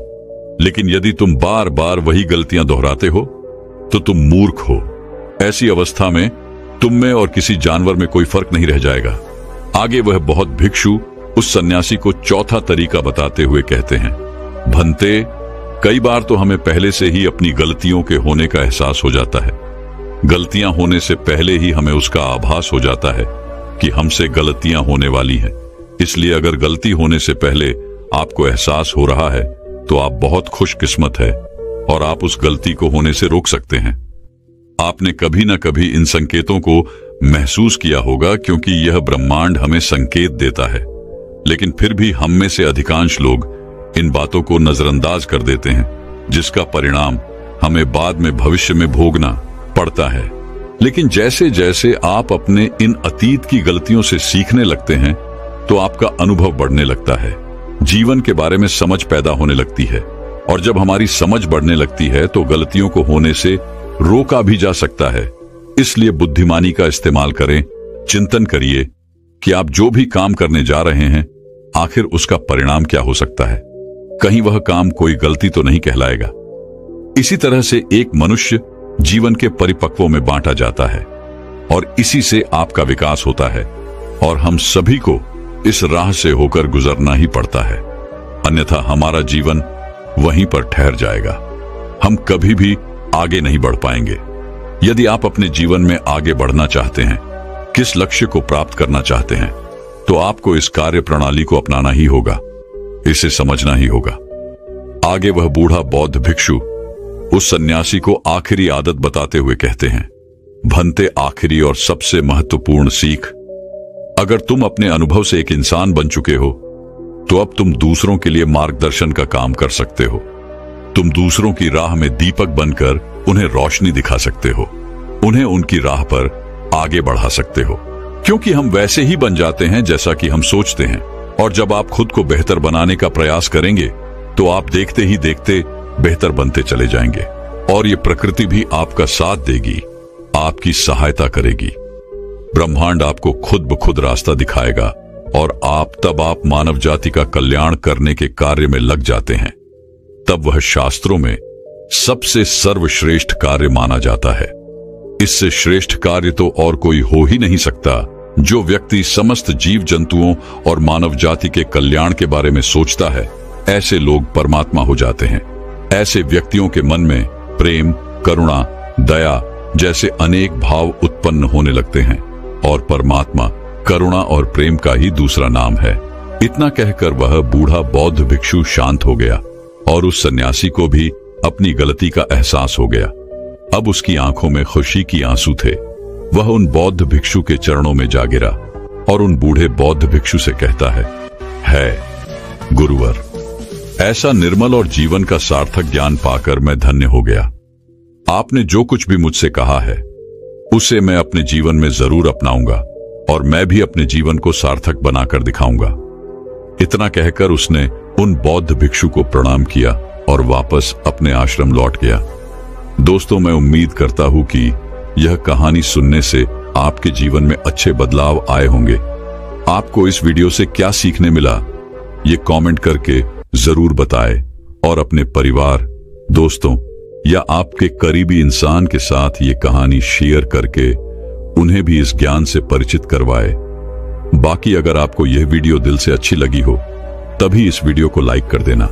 S3: लेकिन यदि तुम बार बार वही गलतियां दोहराते हो तो तुम मूर्ख हो। ऐसी अवस्था में तुम में और किसी जानवर में कोई फर्क नहीं रह जाएगा। आगे वह बहुत भिक्षु उस सन्यासी को चौथा तरीका बताते हुए कहते हैं, भंते, कई बार तो हमें पहले से ही अपनी गलतियों के होने का एहसास हो जाता है। गलतियां होने से पहले ही हमें उसका आभास हो जाता है कि हमसे गलतियां होने वाली हैं। इसलिए अगर गलती होने से पहले आपको एहसास हो रहा है तो आप बहुत खुशकिस्मत है और आप उस गलती को होने से रोक सकते हैं। आपने कभी ना कभी इन संकेतों को महसूस किया होगा, क्योंकि यह ब्रह्मांड हमें संकेत देता है। लेकिन फिर भी हम में से अधिकांश लोग इन बातों को नजरअंदाज कर देते हैं, जिसका परिणाम हमें बाद में भविष्य में भोगना पड़ता है। लेकिन जैसे जैसे आप अपने इन अतीत की गलतियों से सीखने लगते हैं तो आपका अनुभव बढ़ने लगता है, जीवन के बारे में समझ पैदा होने लगती है, और जब हमारी समझ बढ़ने लगती है तो गलतियों को होने से रोका भी जा सकता है। इसलिए बुद्धिमानी का इस्तेमाल करें, चिंतन करिए कि आप जो भी काम करने जा रहे हैं आखिर उसका परिणाम क्या हो सकता है। कहीं वह काम कोई गलती तो नहीं कहलाएगा। इसी तरह से एक मनुष्य जीवन के परिपक्वों में बांटा जाता है और इसी से आपका विकास होता है, और हम सभी को इस राह से होकर गुजरना ही पड़ता है, अन्यथा हमारा जीवन वहीं पर ठहर जाएगा। हम कभी भी आगे नहीं बढ़ पाएंगे। यदि आप अपने जीवन में आगे बढ़ना चाहते हैं, किस लक्ष्य को प्राप्त करना चाहते हैं, तो आपको इस कार्य प्रणाली को अपनाना ही होगा, इसे समझना ही होगा। आगे वह बूढ़ा बौद्ध भिक्षु उस सन्यासी को आखिरी आदत बताते हुए कहते हैं, भंते, आखिरी और सबसे महत्वपूर्ण सीख, अगर तुम अपने अनुभव से एक इंसान बन चुके हो तो अब तुम दूसरों के लिए मार्गदर्शन का काम कर सकते हो। तुम दूसरों की राह में दीपक बनकर उन्हें रोशनी दिखा सकते हो, उन्हें उनकी राह पर आगे बढ़ा सकते हो, क्योंकि हम वैसे ही बन जाते हैं जैसा कि हम सोचते हैं। और जब आप खुद को बेहतर बनाने का प्रयास करेंगे तो आप देखते ही देखते बेहतर बनते चले जाएंगे, और ये प्रकृति भी आपका साथ देगी, आपकी सहायता करेगी। ब्रह्मांड आपको खुद ब खुद रास्ता दिखाएगा और आप मानव जाति का कल्याण करने के कार्य में लग जाते हैं। तब वह शास्त्रों में सबसे सर्वश्रेष्ठ कार्य माना जाता है। इससे श्रेष्ठ कार्य तो और कोई हो ही नहीं सकता। जो व्यक्ति समस्त जीव जंतुओं और मानव जाति के कल्याण के बारे में सोचता है, ऐसे लोग परमात्मा हो जाते हैं। ऐसे व्यक्तियों के मन में प्रेम, करुणा, दया जैसे अनेक भाव उत्पन्न होने लगते हैं, और परमात्मा करुणा और प्रेम का ही दूसरा नाम है। इतना कहकर वह बूढ़ा बौद्ध भिक्षु शांत हो गया, और उस सन्यासी को भी अपनी गलती का एहसास हो गया। अब उसकी आंखों में खुशी की आंसू थे। वह उन बौद्ध भिक्षु के चरणों में जा गिरा और उन बूढ़े बौद्ध भिक्षु से कहता है गुरुवर, ऐसा निर्मल और जीवन का सार्थक ज्ञान पाकर मैं धन्य हो गया। आपने जो कुछ भी मुझसे कहा है उसे मैं अपने जीवन में जरूर अपनाऊंगा, और मैं भी अपने जीवन को सार्थक बनाकर दिखाऊंगा। इतना कहकर उसने उन बौद्ध भिक्षु को प्रणाम किया और वापस अपने आश्रम लौट गया। दोस्तों, मैं उम्मीद करता हूं कि यह कहानी सुनने से आपके जीवन में अच्छे बदलाव आए होंगे। आपको इस वीडियो से क्या सीखने मिला, ये कमेंट करके जरूर बताएं, और अपने परिवार, दोस्तों या आपके करीबी इंसान के साथ ये कहानी शेयर करके उन्हें भी इस ज्ञान से परिचित करवाएं। बाकी अगर आपको यह वीडियो दिल से अच्छी लगी हो तभी इस वीडियो को लाइक कर देना,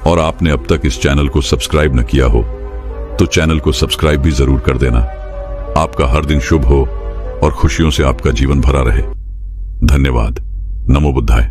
S3: और आपने अब तक इस चैनल को सब्सक्राइब न किया हो तो चैनल को सब्सक्राइब भी जरूर कर देना। आपका हर दिन शुभ हो और खुशियों से आपका जीवन भरा रहे। धन्यवाद। नमो बुद्धाय।